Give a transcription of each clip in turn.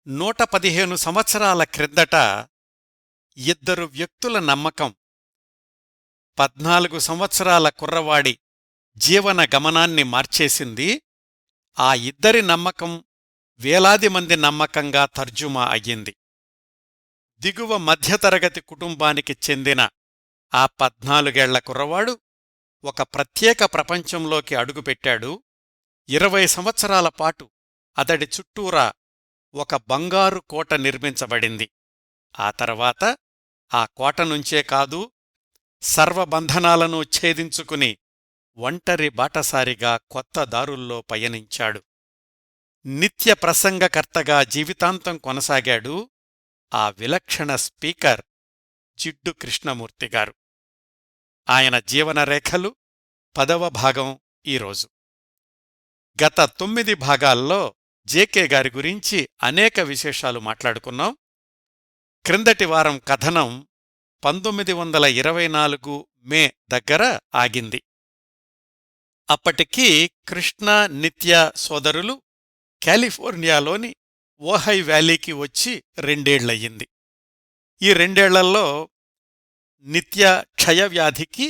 115 సంవత్సరాల క్రిందట ఇద్దరు వ్యక్తుల నమ్మకం 14 సంవత్సరాల కుర్రవాడి జీవన గమనాన్ని మార్చేసింది. ఆ ఇద్దరి నమ్మకం వేలాది మంది నమ్మకంగా తర్జుమా అయ్యింది. దిగువ మధ్యతరగతి కుటుంబానికి చెందిన ఆ 14 ఏళ్ల కుర్రవాడు ఒక ప్రత్యేక ప్రపంచంలోకి అడుగుపెట్టాడు. 20 సంవత్సరాల పాటు అతడి చుట్టూరా ఒక బంగారు కోట నిర్మించబడింది. ఆ తర్వాత ఆ కోటనుంచే కాదు, సర్వబంధనాలను ఛేదించుకుని ఒంటరి బాటసారిగా కొత్త దారుల్లో పయనించాడు. నిత్య ప్రసంగకర్తగా జీవితాంతం కొనసాగాడు ఆ విలక్షణ స్పీకర్ జిడ్డు కృష్ణమూర్తిగారు. ఆయన జీవనరేఖలు 10వ భాగం ఈరోజు. గత 9 భాగాల్లో జేకే గారి గురించి అనేక విశేషాలు మాట్లాడుకున్నాం. క్రిందటి వారం కథనం 1924 మే దగ్గర ఆగింది. అప్పటికి కృష్ణ, నిత్య సోదరులు కాలిఫోర్నియాలోని ఓహై వ్యాలీకి వచ్చి 2 ఏళ్లయ్యింది. ఈ 2 ఏళ్లలో నిత్య క్షయవ్యాధికి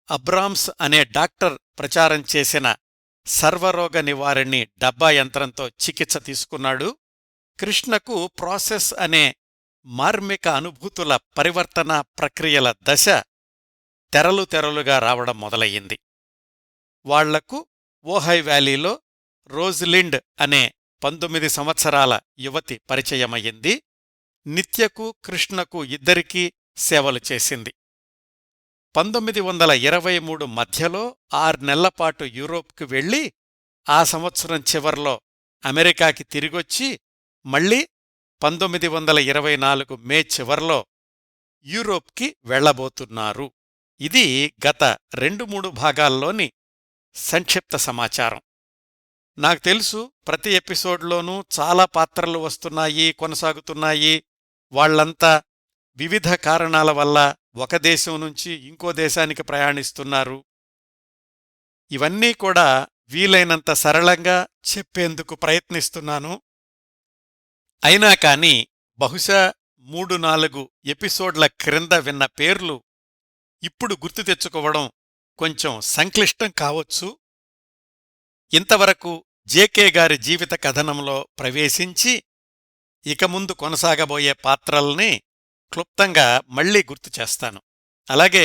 అబ్రామ్స్ అనే డాక్టర్ ప్రచారం చేసిన సర్వరోగ నివారణి డబ్బా యంత్రంతో చికిత్స తీసుకున్నాడు. కృష్ణకు ప్రాసెస్ అనే మార్మిక అనుభూతుల పరివర్తన ప్రక్రియల దశ తెరలుగా రావడం మొదలయ్యింది. వాళ్లకు ఓహై వ్యాలీలో రోజ్లిండ్ అనే 19 సంవత్సరాల యువతి పరిచయమయ్యింది. నిత్యకు, కృష్ణకు ఇద్దరికీ సేవలు చేసింది. 1923 మధ్యలో 6 నెలలపాటు యూరోప్కు వెళ్లి ఆ సంవత్సరం చివర్లో అమెరికాకి తిరిగొచ్చి మళ్లీ 1924 మే చివర్లో యూరోప్కి వెళ్లబోతున్నారు. ఇది గత 2-3 భాగాల్లోని సంక్షిప్త సమాచారం. నాకు తెలుసు, ప్రతి ఎపిసోడ్లోనూ చాలా పాత్రలు వస్తున్నాయి, కొనసాగుతున్నాయి. వాళ్లంతా వివిధ కారణాల వల్ల ఒక దేశం నుంచి ఇంకో దేశానికి ప్రయాణిస్తున్నారు. ఇవన్నీ కూడా వీలైనంత సరళంగా చెప్పేందుకు ప్రయత్నిస్తున్నాను. అయినా కాని బహుశా 3-4 ఎపిసోడ్ల క్రింద విన్న పేర్లు ఇప్పుడు గుర్తు తెచ్చుకోవడం కొంచెం సంక్లిష్టం కావచ్చు. ఇంతవరకు జేకే గారి జీవిత కథనంలో ప్రవేశించి ఇక ముందు కొనసాగబోయే పాత్రల్ని క్లుప్తంగా మళ్లీ గుర్తు చేస్తాను. అలాగే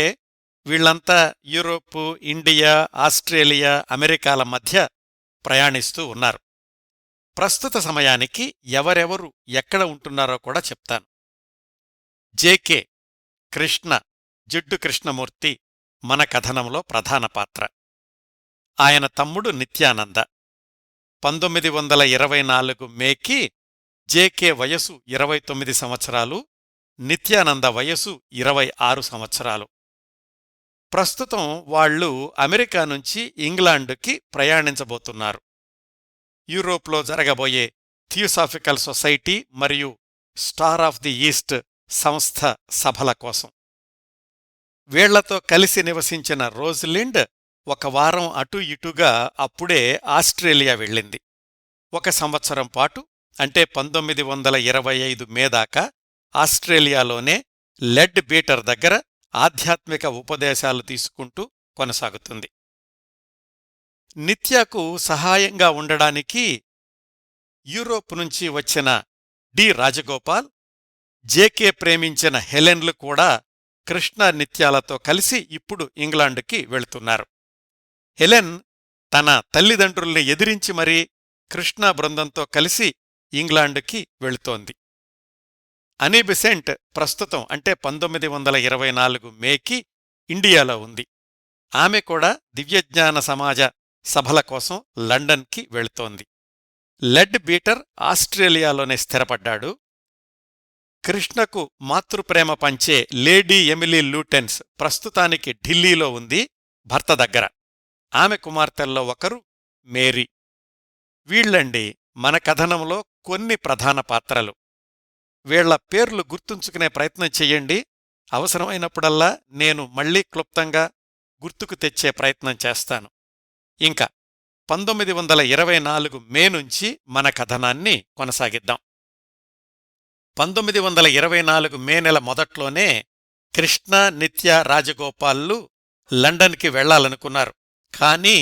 వీళ్లంతా యూరోపు, ఇండియా, ఆస్ట్రేలియా, అమెరికాల మధ్య ప్రయాణిస్తూ ఉన్నారు. ప్రస్తుత సమయానికి ఎవరెవరు ఎక్కడ ఉంటున్నారో కూడా చెప్తాను. జేకే, కృష్ణ, జిడ్డు కృష్ణమూర్తి మన కథనంలో ప్రధాన పాత్ర. ఆయన తమ్ముడు నిత్యానంద. 1924 మేకి జేకే వయసు 29 సంవత్సరాలు, నిత్యానంద వయసు 26 సంవత్సరాలు. ప్రస్తుతం వాళ్లు అమెరికా నుంచి ఇంగ్లాండుకి ప్రయాణించబోతున్నారు. యూరోప్లో జరగబోయే థియోసాఫికల్ సొసైటీ మరియు స్టార్ ఆఫ్ ది ఈస్ట్ సంస్థ సభల కోసం. వీళ్లతో కలిసి నివసించిన రోజ్లిండ్ ఒక వారం అటూ ఇటూగా అప్పుడే ఆస్ట్రేలియా వెళ్ళింది. 1 సంవత్సరం పాటు, అంటే 1925 మే దాకా ఆస్ట్రేలియాలోనే లెడ్ బీటర్ దగ్గర ఆధ్యాత్మిక ఉపదేశాలు తీసుకుంటూ కొనసాగుతుంది. నిత్యకు సహాయంగా ఉండడానికి యూరోప్ నుంచి వచ్చిన డి రాజగోపాల్, జేకే ప్రేమించిన హెలెన్లు కూడా కృష్ణ, నిత్యాలతో కలిసి ఇప్పుడు ఇంగ్లాండుకి వెళుతున్నారు. హెలెన్ తన తల్లిదండ్రుల్ని ఎదిరించి మరీ కృష్ణ బృందంతో కలిసి ఇంగ్లాండుకి వెళుతోంది. అనీ బిసెంట్ ప్రస్తుతం, అంటే 1924 మేకి ఇండియాలో ఉంది. ఆమె కూడా దివ్యజ్ఞాన సమాజ సభల కోసం లండన్కి వెళుతోంది. లెడ్ బీటర్ ఆస్ట్రేలియాలోనే స్థిరపడ్డాడు. కృష్ణకు మాతృప్రేమ పంచే లేడీ ఎమిలీ లూటెన్స్ ప్రస్తుతానికి ఢిల్లీలో ఉంది, భర్త దగ్గర. ఆమె కుమార్తెల్లో ఒకరు మేరీ. వీళ్లండి మన కథనంలో కొన్ని ప్రధాన పాత్రలు. వీళ్ల పేర్లు గుర్తుంచుకునే ప్రయత్నం చెయ్యండి. అవసరమైనప్పుడల్లా నేను మళ్లీ క్లుప్తంగా గుర్తుకు తెచ్చే ప్రయత్నం చేస్తాను. ఇంకా 1924 మే నుంచి మన కథనాన్ని కొనసాగిద్దాం. 1924 మే నెల మొదట్లోనే కృష్ణ, నిత్య, రాజగోపాల్లు లండన్కి వెళ్లాలనుకున్నారు. కానీ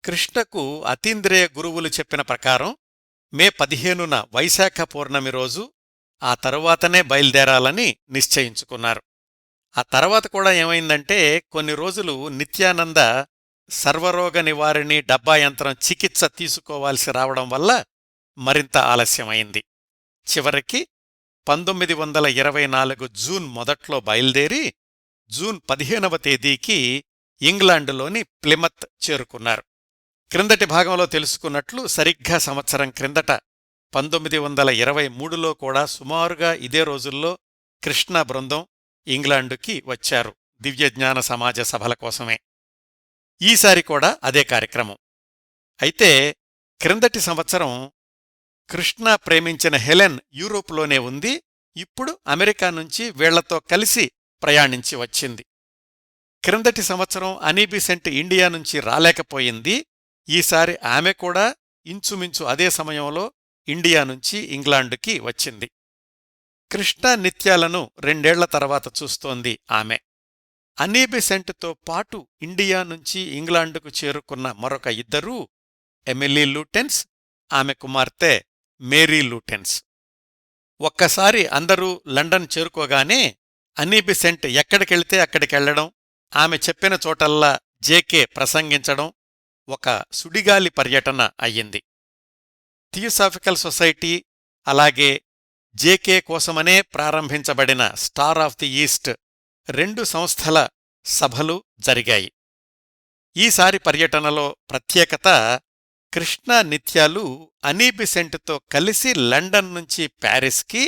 కృష్ణకు అతీంద్రియ గురువులు చెప్పిన ప్రకారం మే 15న వైశాఖ పౌర్ణమి రోజు ఆ తరువాతనే బయల్దేరాలని నిశ్చయించుకున్నారు. ఆ తర్వాత కూడా ఏమైందంటే కొన్ని రోజులు నిత్యానంద సర్వరోగ నివారిణి డబ్బా యంత్రం చికిత్స తీసుకోవాల్సి రావడం వల్ల మరింత ఆలస్యమైంది. చివరికి 1924 జూన్ మొదట్లో బయల్దేరి జూన్ 15వ తేదీకి ఇంగ్లాండులోని ప్లిమత్ చేరుకున్నారు. క్రిందటి భాగంలో తెలుసుకున్నట్లు సరిగ్గా సంవత్సరం క్రిందట 1923లో కూడా సుమారుగా ఇదే రోజుల్లో కృష్ణ బృందం ఇంగ్లాండుకి వచ్చారు దివ్యజ్ఞాన సమాజ సభల కోసమే. ఈసారి కూడా అదే కార్యక్రమం. అయితే క్రిందటి సంవత్సరం కృష్ణ ప్రేమించిన హెలెన్ యూరోపులోనే ఉంది. ఇప్పుడు అమెరికా నుంచి వీళ్లతో కలిసి ప్రయాణించి వచ్చింది. క్రిందటి సంవత్సరం అనీ బెసెంట్ ఇండియా నుంచి రాలేకపోయింది. ఈసారి ఆమె కూడా ఇంచుమించు అదే సమయంలో ఇండియా నుంచి ఇంగ్లాండుకి వచ్చింది. కృష్ణ నిత్యాలను 2 ఏళ్ల తర్వాత చూస్తోంది ఆమె. అనీ బెసెంట్తో పాటు ఇండియా నుంచి ఇంగ్లాండుకు చేరుకున్న మరొక ఇద్దరూ ఎమిలీ లూటెన్స్, ఆమె కుమార్తె మేరీ లూటెన్స్. ఒక్కసారి అందరూ లండన్ చేరుకోగానే అనీ బెసెంట్ ఎక్కడికెళ్తే అక్కడికెళ్లడం, ఆమె చెప్పిన చోటల్లా జేకే ప్రసంగించడం ఒక సుడిగాలి పర్యటన అయ్యింది. థియోసాఫికల్ సొసైటీ అలాగే జేకే కోసమనే ప్రారంభించబడిన స్టార్ ఆఫ్ ది ఈస్ట్ 2 సంస్థల సభలు జరిగాయి. ఈసారి పర్యటనలో ప్రత్యేకత కృష్ణ నిత్యాలు అనీ బెసెంట్తో కలిసి లండన్ నుంచి ప్యారిస్కి,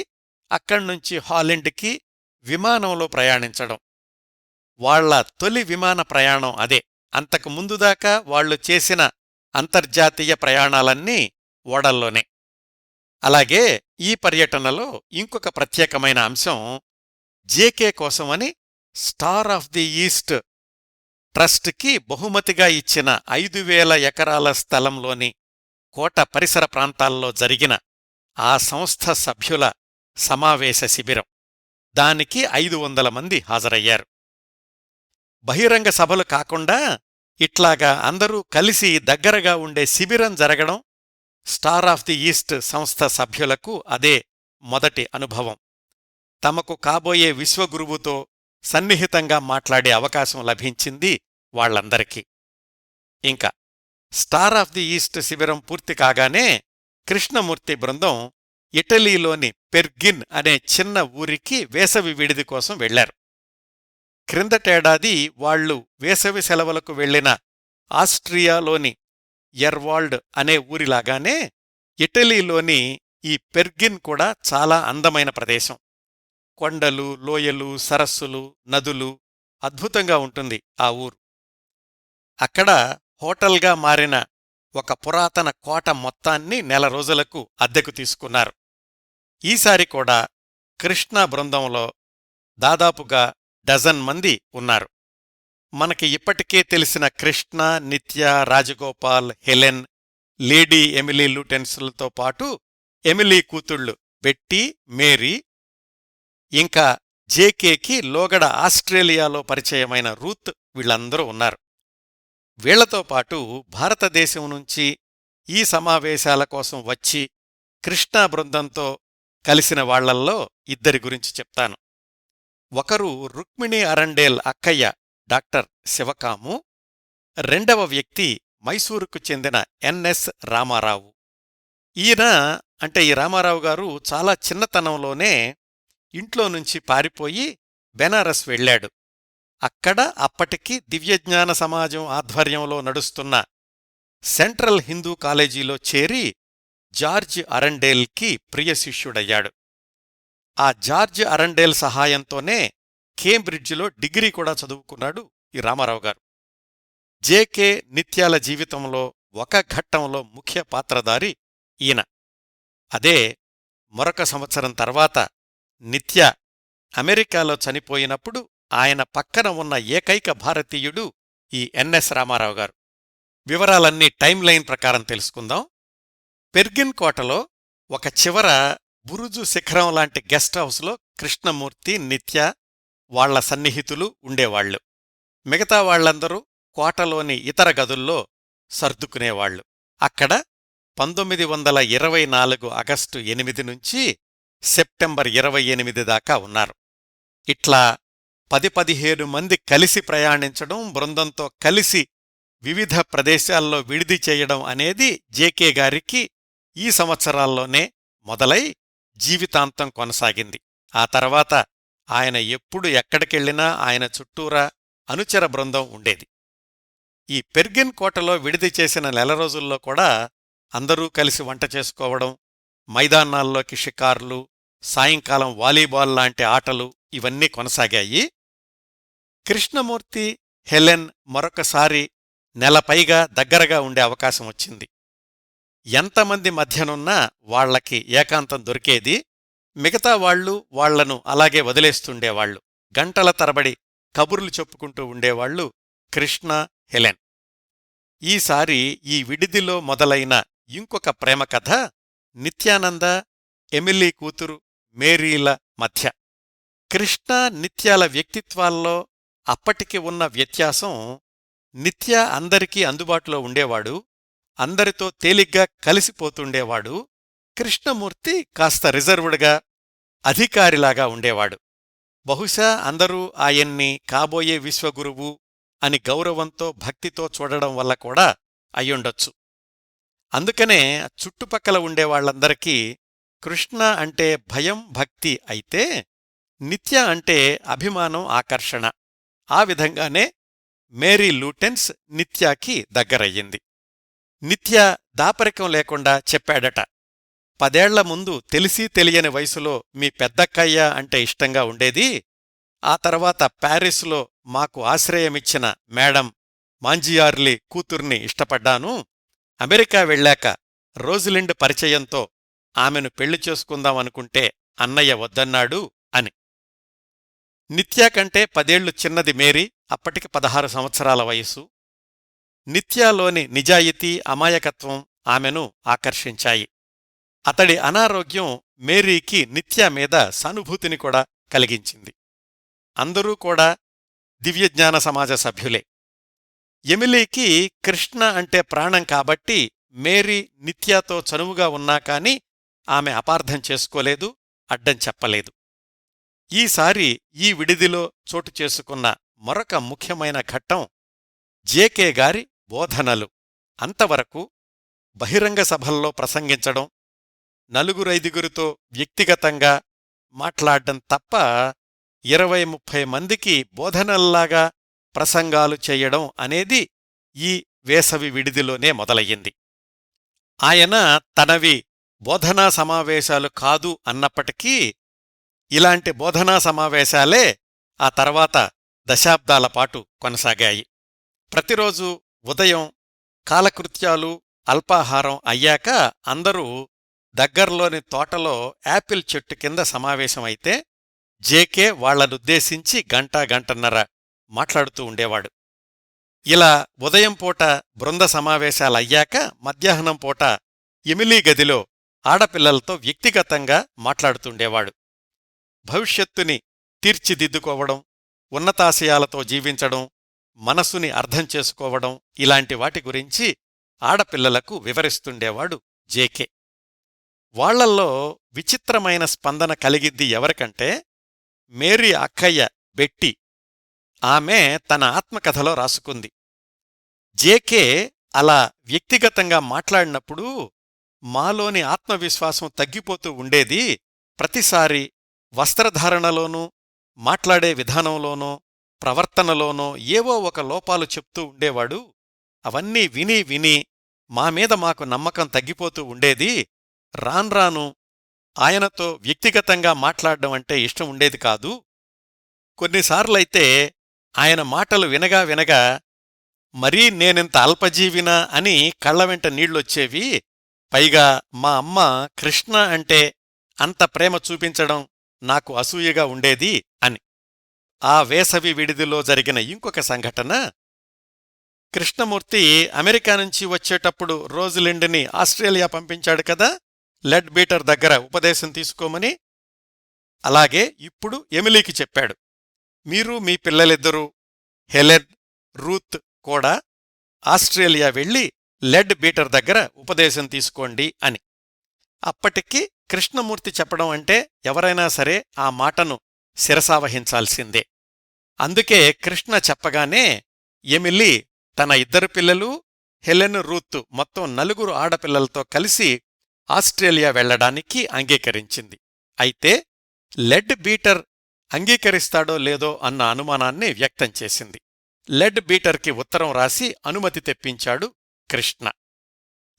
అక్కడ్నుంచి హాలెండ్కి విమానంలో ప్రయాణించడం. వాళ్ల తొలి విమాన ప్రయాణం అదే. అంతకు ముందుదాకా వాళ్లు చేసిన అంతర్జాతీయ ప్రయాణాలన్నీ ఓడల్లోనే. అలాగే ఈ పర్యటనలో ఇంకొక ప్రత్యేకమైన అంశం జేకే కోసమని స్టార్ ఆఫ్ ది ఈస్ట్ ట్రస్ట్కి బహుమతిగా ఇచ్చిన 5,000 ఎకరాల స్థలంలోని కోట పరిసర ప్రాంతాల్లో జరిగిన ఆ సంస్థ సభ్యుల సమావేశ శిబిరం. దానికి 500 మంది హాజరయ్యారు. బహిరంగ సభలు కాకుండా ఇట్లాగా అందరూ కలిసి దగ్గరగా ఉండే శిబిరం జరగడం స్టార్ ఆఫ్ ది ఈస్ట్ సంస్థ సభ్యులకు అదే మొదటి అనుభవం. తమకు కాబోయే విశ్వగురువుతో సన్నిహితంగా మాట్లాడే అవకాశం లభించింది వాళ్లందరికీ. ఇంకా స్టార్ ఆఫ్ ది ఈస్ట్ శిబిరం పూర్తి కాగానే కృష్ణమూర్తి బృందం ఇటలీలోని పెర్గిన్ అనే చిన్న ఊరికి వేసవి విడిది కోసం వెళ్లారు. క్రిందటేడాది వాళ్లు వేసవి సెలవులకు వెళ్లిన ఆస్ట్రియాలోని ఎర్వాల్డ్ అనే ఊరిలాగానే ఇటలీలోని ఈ పెర్గిన్ కూడా చాలా అందమైన ప్రదేశం. కొండలు, లోయలు, సరస్సులు, నదులు, అద్భుతంగా ఉంటుంది ఆ ఊరు. అక్కడ హోటల్గా మారిన ఒక పురాతన కోట మొత్తాన్ని 4 రోజులకు అద్దెకు తీసుకున్నారు. ఈసారి కూడా కృష్ణ బృందంలో దాదాపుగా 12 మంది ఉన్నారు. మనకి ఇప్పటికే తెలిసిన కృష్ణ, నిత్య, రాజగోపాల్, హెలెన్, లేడీ ఎమిలీ లూటెన్స్లతో పాటు ఎమిలీ కూతుళ్లు బెట్టీ, మేరీ, ఇంకా జేకేకి లోగడ ఆస్ట్రేలియాలో పరిచయమైన రూత్ వీళ్లందరూ ఉన్నారు. వీళ్లతో పాటు భారతదేశం నుంచి ఈ సమావేశాల కోసం వచ్చి కృష్ణా బృందంతో కలిసిన వాళ్లల్లో 2 గురించి చెప్తాను. ఒకరు రుక్మిణీ అరండేల్ అక్కయ్య డాక్టర్ శివకాము, 2వ వ్యక్తి మైసూరుకు చెందిన ఎన్ఎస్ రామారావు. ఈయన అంటే ఈ రామారావు గారు చాలా చిన్నతనంలోనే ఇంట్లో నుంచి పారిపోయి బెనారస్ వెళ్లాడు. అక్కడ అప్పటికి దివ్యజ్ఞాన సమాజం ఆధ్వర్యంలో నడుస్తున్న సెంట్రల్ హిందూ కాలేజీలో చేరి జార్జ్ అరండేల్కి ప్రియ శిష్యుడయ్యాడు. ఆ జార్జ్ అరండేల్ సహాయంతోనే కేంబ్రిడ్జిలో డిగ్రీ కూడా చదువుకున్నాడు ఈ రామారావు గారు. జేకే నిత్యాల జీవితంలో ఒక ఘట్టంలో ముఖ్య పాత్రధారి ఈయన. అదే మరొక సంవత్సరం తర్వాత నిత్య అమెరికాలో చనిపోయినప్పుడు ఆయన పక్కన ఉన్న ఏకైక భారతీయుడు ఈ ఎన్ఎస్ రామారావు గారు. వివరాలన్నీ టైం లైన్ ప్రకారం తెలుసుకుందాం. పెర్గిన్ కోటలో ఒక చివర బురుజు శిఖరం లాంటి గెస్ట్ హౌస్లో కృష్ణమూర్తి, నిత్య, వాళ్ల సన్నిహితులు ఉండేవాళ్లు. మిగతా వాళ్లందరూ కోటలోని ఇతర గదుల్లో సర్దుకునేవాళ్లు. అక్కడ 1924 ఆగస్టు 8 నుంచి సెప్టెంబర్ 28 దాకా ఉన్నారు. ఇట్లా 10-15 మంది కలిసి ప్రయాణించడం, బృందంతో కలిసి వివిధ ప్రదేశాల్లో విడిది చేయడం అనేది జేకే గారికి ఈ సంవత్సరాల్లోనే మొదలై జీవితాంతం కొనసాగింది. ఆ తర్వాత ఆయన ఎప్పుడు ఎక్కడికెళ్లినా ఆయన చుట్టూరా అనుచర బృందం ఉండేది. ఈ పెర్గిన్ కోటలో విడిది చేసిన నెల రోజుల్లో కూడా అందరూ కలిసి వంట చేసుకోవడం, మైదానాల్లోకి షికార్లు, సాయంకాలం వాలీబాల్ లాంటి ఆటలు ఇవన్నీ కొనసాగాయి. కృష్ణమూర్తి, హెలెన్ మరొకసారి నెలపైగా దగ్గరగా ఉండే అవకాశం వచ్చింది. ఎంతమంది మధ్యనున్నా వాళ్లకి ఏకాంతం దొరికేది. మిగతా వాళ్లు వాళ్లను అలాగే వదిలేస్తుండేవాళ్లు. గంటల తరబడి కబుర్లు చెప్పుకుంటూ ఉండేవాళ్లు కృష్ణ, హెలెన్. ఈసారి ఈ విడిదిలో మొదలైన ఇంకొక ప్రేమకథ నిత్యానంద, ఎమిలీ కూతురు మేరీల మధ్య. కృష్ణ, నిత్యాల వ్యక్తిత్వాల్లో అప్పటికి ఉన్న వ్యత్యాసం, నిత్య అందరికీ అందుబాటులో ఉండేవాడు, అందరితో తేలిగ్గా కలిసిపోతుండేవాడు. కృష్ణమూర్తి కాస్త రిజర్వుడ్గా, అధికారిలాగా ఉండేవాడు. బహుశా అందరూ ఆయన్ని కాబోయే విశ్వగురువు అని గౌరవంతో, భక్తితో చూడడం వల్ల కూడా అయ్యుండొచ్చు. అందుకనే చుట్టుపక్కల ఉండేవాళ్లందరికీ కృష్ణ అంటే భయం, భక్తి అయితే నిత్య అంటే అభిమానం, ఆకర్షణ. ఆ విధంగానే మేరీ లూటెన్స్ నిత్యాకి దగ్గరయ్యింది. నిత్య దాపరికం లేకుండా చెప్పాడట, 10 ఏళ్ల ముందు తెలిసీ తెలియని వయసులో మీ పెద్దక్కయ్య అంటే ఇష్టంగా ఉండేది. ఆ తర్వాత ప్యారిస్లో మాకు ఆశ్రయమిచ్చిన మేడం మాంజియార్లీ కూతుర్ని ఇష్టపడ్డాను. అమెరికా వెళ్ళాక రోజిలిండ్ పరిచయంతో ఆమెను పెళ్లి చేసుకుందామనుకుంటే అన్నయ్య వద్దన్నాడు అని. నిత్యా కంటే 10 ఏళ్లు చిన్నది మేరీ, అప్పటికి 16 సంవత్సరాల వయసు. నిత్యాలోని నిజాయితీ, అమాయకత్వం ఆమెను ఆకర్షించాయి. అతడి అనారోగ్యం మేరీకి నిత్యా మీద సానుభూతిని కూడా కలిగించింది. అందరూ కూడా దివ్యజ్ఞాన సమాజ సభ్యులే. ఎమిలీకి కృష్ణ అంటే ప్రాణం కాబట్టి మేరీ నిత్యాతో చనువుగా ఉన్నా కాని ఆమె అపార్థం చేసుకోలేదు, అడ్డం చెప్పలేదు. ఈసారి ఈ విడిదిలో చోటు చేసుకున్న మరొక ముఖ్యమైన ఘట్టం జేకే గారి బోధనలు. అంతవరకు బహిరంగ సభల్లో ప్రసంగించడం, 4-5గురితో వ్యక్తిగతంగా మాట్లాడ్డం తప్ప 20-30 మందికి బోధనల్లాగా ప్రసంగాలు చెయ్యడం అనేది ఈ వేసవి విడిదిలోనే మొదలయ్యింది. ఆయన తనవి బోధనా సమావేశాలు కాదు అన్నప్పటికీ ఇలాంటి బోధనా సమావేశాలే ఆ తర్వాత దశాబ్దాల పాటు కొనసాగాయి. ప్రతిరోజూ ఉదయం కాలకృత్యాలు, అల్పాహారం అయ్యాక అందరూ దగ్గర్లోని తోటలో యాపిల్ చెట్టు కింద సమావేశమైతే జేకే వాళ్లనుద్దేశించి గంటన్నర మాట్లాడుతూ ఉండేవాడు. ఇలా ఉదయం పూట బృంద సమావేశాలయ్యాక మధ్యాహ్నం పూట ఎమిలీ గదిలో ఆడపిల్లలతో వ్యక్తిగతంగా మాట్లాడుతుండేవాడు. భవిష్యత్తుని తీర్చిదిద్దుకోవడం, ఉన్నతాశయాలతో జీవించడం, మనసుని అర్థం చేసుకోవడం ఇలాంటి వాటి గురించి ఆడపిల్లలకు వివరిస్తుండేవాడు జేకే. వాళ్లల్లో విచిత్రమైన స్పందన కలిగిద్ది ఎవరికంటే మేరీ అక్కయ్య బెట్టి. ఆమె తన ఆత్మకథలో రాసుకుంది, జేకే అలా వ్యక్తిగతంగా మాట్లాడినప్పుడు మాలోని ఆత్మవిశ్వాసం తగ్గిపోతూ ఉండేది. ప్రతిసారి వస్త్రధారణలోనూ, మాట్లాడే విధానంలోనో, ప్రవర్తనలోనో ఏవో ఒక లోపాలు చెప్తూ ఉండేవాడు. అవన్నీ విని విని మామీద మాకు నమ్మకం తగ్గిపోతూ ఉండేది. రాన్రాను ఆయనతో వ్యక్తిగతంగా మాట్లాడ్డం అంటే ఇష్టం ఉండేది కాదు. కొన్నిసార్లైతే ఆయన మాటలు వినగా వినగా మరీ నేనింత అల్పజీవినా అని కళ్లవెంట నీళ్లొచ్చేవి. పైగా మా అమ్మ కృష్ణ అంటే అంత ప్రేమ చూపించడం నాకు అసూయగా ఉండేది అని. ఆ వేసవి విడిదిలో జరిగిన ఇంకొక సంఘటన, కృష్ణమూర్తి అమెరికా నుంచి వచ్చేటప్పుడు రోజిలిండ్ని ఆస్ట్రేలియా పంపించాడు కదా, లెడ్ బీటర్ దగ్గర ఉపదేశం తీసుకోమని. అలాగే ఇప్పుడు ఎమిలీకి చెప్పాడు, మీరు మీ పిల్లలిద్దరూ హెలెన్, రూత్ కూడా ఆస్ట్రేలియా వెళ్లి లెడ్ బీటర్ దగ్గర ఉపదేశం తీసుకోండి అని. అప్పటికి కృష్ణమూర్తి చెప్పడం అంటే ఎవరైనా సరే ఆ మాటను శిరసావహించాల్సిందే. అందుకే కృష్ణ చెప్పగానే ఎమిలీ తన ఇద్దరు పిల్లలు, హెలెన్, రూత్ మొత్తం 4 ఆడపిల్లలతో కలిసి ఆస్ట్రేలియా వెళ్లడానికి అంగీకరించింది. అయితే లెడ్ బీటర్ అంగీకరిస్తాడో లేదో అన్న అనుమానాన్ని వ్యక్తం చేసింది. లెడ్ బీటర్కి ఉత్తరం రాసి అనుమతి తెప్పించాడు కృష్ణ.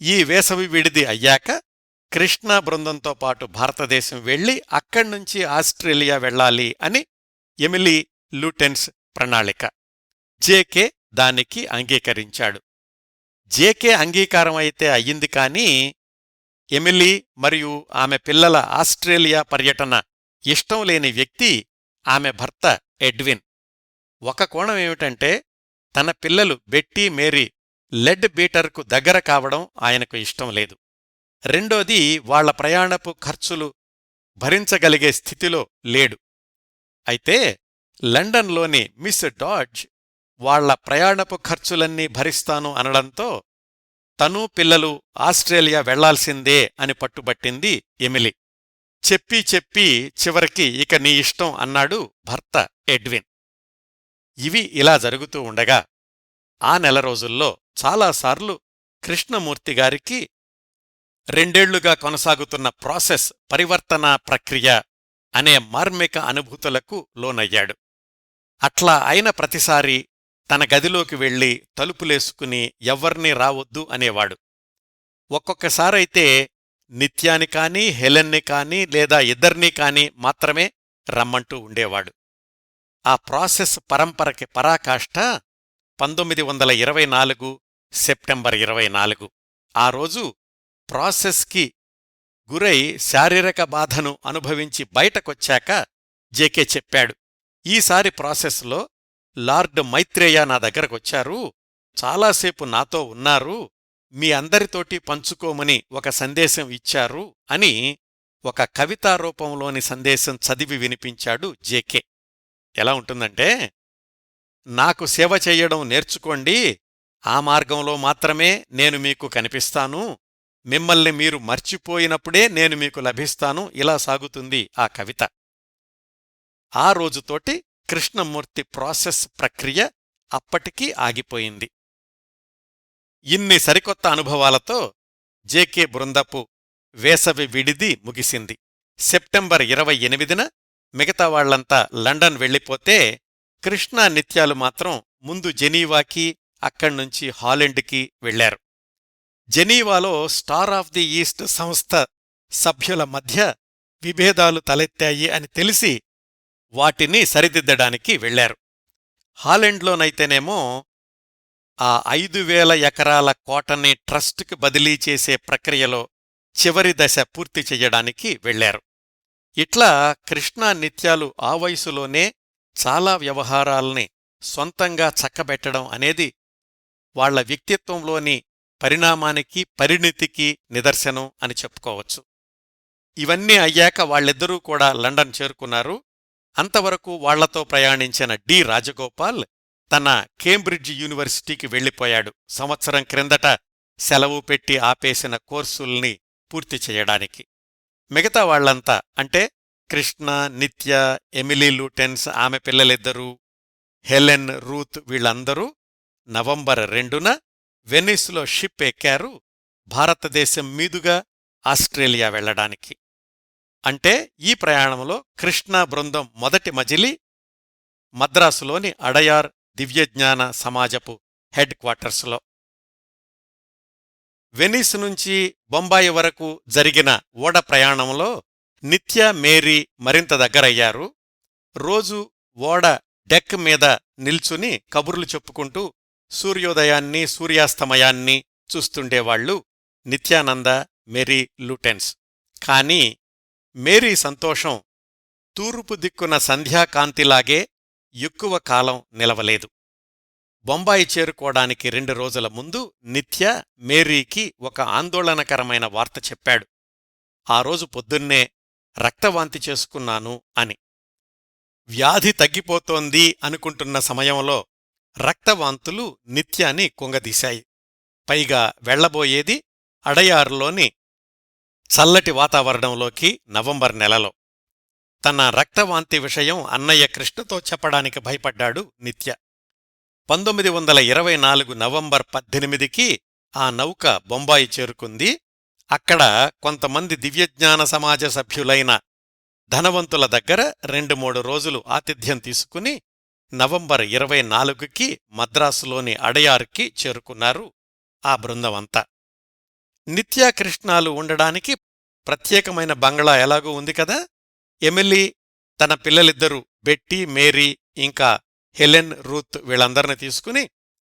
ఈ వేసవి విడిది అయ్యాక కృష్ణ బృందంతో పాటు భారతదేశం వెళ్లి అక్కడ్నుంచి ఆస్ట్రేలియా వెళ్లాలి అని ఎమిలీ లూటెన్స్ ప్రణాళిక. జేకే దానికి అంగీకరించాడు. జేకే అంగీకారం అయితే అయ్యింది, కానీ ఎమిలీ మరియు ఆమె పిల్లల ఆస్ట్రేలియా పర్యటన ఇష్టం లేని వ్యక్తి ఆమె భర్త ఎడ్విన్. ఒక కోణమేమిటంటే, తన పిల్లలు బెట్టీ, మేరీ లెడ్ బీటర్కు దగ్గర కావడం ఆయనకు ఇష్టం లేదు. రెండోది, వాళ్ల ప్రయాణపు ఖర్చులు భరించగలిగే స్థితిలో లేడు. అయితే లండన్లోని మిస్ డాడ్జ్ వాళ్ల ప్రయాణపు ఖర్చులన్నీ భరిస్తాను అనడంతో తనూ పిల్లలు ఆస్ట్రేలియా వెళ్లాల్సిందే అని పట్టుబట్టింది ఎమిలీ. చెప్పి చివరికి ఇక నీ ఇష్టం అన్నాడు భర్త ఎడ్విన్. ఇవి ఇలా జరుగుతూ ఉండగా ఆ నెల రోజుల్లో చాలాసార్లు కృష్ణమూర్తిగారికి 2 ఏళ్లుగా కొనసాగుతున్న ప్రాసెస్, పరివర్తనా ప్రక్రియ అనే మార్మిక అనుభూతులకు లోనయ్యాడు. అట్లా అయిన ప్రతిసారీ తన గదిలోకి వెళ్లి తలుపులేసుకుని ఎవ్వర్నీ రావొద్దు అనేవాడు. ఒక్కొక్కసారైతే నిత్యాని కానీ, హెలెన్ని కానీ, లేదా ఇద్దర్నీ కానీ మాత్రమే రమ్మంటూ ఉండేవాడు. ఆ ప్రాసెస్ పరంపరకి పరాకాష్ఠ 1924 సెప్టెంబర్ 24. ఆ రోజు ప్రాసెస్కి గురై శారీరక బాధను అనుభవించి బయటకొచ్చాక జేకే చెప్పాడు, ఈసారి ప్రాసెస్లో లార్డ్ మైత్రేయ నా దగ్గరకొచ్చారు, చాలాసేపు నాతో ఉన్నారు, మీ అందరితోటి పంచుకోమని ఒక సందేశం ఇచ్చారు అని ఒక కవితారూపంలోని సందేశం చదివి వినిపించాడు జేకే. ఎలా ఉంటుందంటే, నాకు సేవ చెయ్యడం నేర్చుకోండి, ఆ మార్గంలో మాత్రమే నేను మీకు కనిపిస్తాను, మిమ్మల్ని మీరు మర్చిపోయినప్పుడే నేను మీకు లభిస్తాను, ఇలా సాగుతుంది ఆ కవిత. ఆ రోజుతోటి కృష్ణమూర్తి ప్రాసెస్ ప్రక్రియ అప్పటికీ ఆగిపోయింది. ఇన్ని సరికొత్త అనుభవాలతో జేకే బృందపు వేసవి విడిది ముగిసింది. సెప్టెంబర్ 28న మిగతా వాళ్లంతా లండన్ వెళ్ళిపోతే కృష్ణ, నిత్యాలు మాత్రం ముందు జెనీవాకి, అక్కడ్నుంచి హాలెండ్కి వెళ్లారు. జెనీవాలో స్టార్ ఆఫ్ ది ఈస్ట్ సంస్థ సభ్యుల మధ్య విభేదాలు తలెత్తాయి అని తెలిసి వాటిని సరిదిద్దడానికి వెళ్లారు. హాలెండ్లోనైతేనేమో ఆ 5,000 ఎకరాల కోటని ట్రస్టుకి బదిలీ చేసే ప్రక్రియలో చివరి దశ పూర్తి చెయ్యడానికి వెళ్లారు. ఇట్లా కృష్ణా, నిత్యాలు ఆ వయసులోనే చాలా వ్యవహారాల్ని సొంతంగా చక్కబెట్టడం అనేది వాళ్ల వ్యక్తిత్వంలోని పరిణామానికి, పరిణితికి నిదర్శనం అని చెప్పుకోవచ్చు. ఇవన్నీ అయ్యాక వాళ్ళిద్దరూ కూడా లండన్ చేరుకున్నారు. అంతవరకు వాళ్లతో ప్రయాణించిన డి రాజగోపాల్ తన కేంబ్రిడ్జ్ యూనివర్సిటీకి వెళ్ళిపోయాడు, సంవత్సరం క్రిందట సెలవు పెట్టి ఆపేసిన కోర్సుల్ని పూర్తి చెయ్యడానికి. మిగతా వాళ్లంతా అంటే కృష్ణ, నిత్య, ఎమిలీ లూటెన్స్ ఆమె పిల్లలిద్దరూ, హెలెన్, రూత్ వీళ్లందరూ నవంబర్ 2న వెనిస్లో షిప్ ఎక్కారు భారతదేశం మీదుగా ఆస్ట్రేలియా వెళ్లడానికి. అంటే ఈ ప్రయాణంలో కృష్ణ బృందం మొదటి మజిలీ మద్రాసులోని అడయార్ దివ్యజ్ఞాన సమాజపు హెడ్ క్వార్టర్స్లో. వెనిస్ నుంచి బొంబాయి వరకు జరిగిన ఓడ ప్రయాణంలో నిత్య, మేరీ మరింత దగ్గరయ్యారు. రోజు ఓడ డెక్ మీద నిల్చుని కబుర్లు చెప్పుకుంటూ సూర్యోదయాన్ని, సూర్యాస్తమయాన్ని చూస్తుండేవాళ్లు నిత్యానంద, మేరీ లూటెన్స్. కాని మేరీ సంతోషం తూర్పు దిక్కున సంధ్యాకాంతిలాగే ఎక్కువ కాలం నిలవలేదు. బొంబాయి చేరుకోవడానికి 2 రోజుల ముందు నిత్య మేరీకి ఒక ఆందోళనకరమైన వార్త చెప్పాడు. ఆ రోజు పొద్దున్నే రక్తవాంతి చేసుకున్నాను అని. వ్యాధి తగ్గిపోతోంది అనుకుంటున్న సమయంలో రక్తవాంతులు నిత్యాని కుంగదీశాయి. పైగా వెళ్లబోయేది అడయారులోని చల్లటి వాతావరణంలోకి నవంబర్ నెలలో. తన రక్తవాంతి విషయం అన్నయ్య కృష్ణతో చెప్పడానికి భయపడ్డాడు నిత్య. 1924 నవంబర్ 18కి ఆ నౌక బొంబాయి చేరుకుంది. అక్కడ కొంతమంది దివ్యజ్ఞాన సమాజ సభ్యులైన ధనవంతుల దగ్గర 2-3 రోజులు ఆతిథ్యం తీసుకుని నవంబర్ 24కి మద్రాసులోని అడయారుకి చేరుకున్నారు ఆ బృందమంతా. నిత్యాకృష్ణాలు ఉండడానికి ప్రత్యేకమైన బంగ్లా ఎలాగూ ఉంది కదా. ఎమిలీ తన పిల్లలిద్దరూ బెట్టీ, మేరీ ఇంకా హెలెన్, రూత్ వీళ్ళందర్నీ తీసుకుని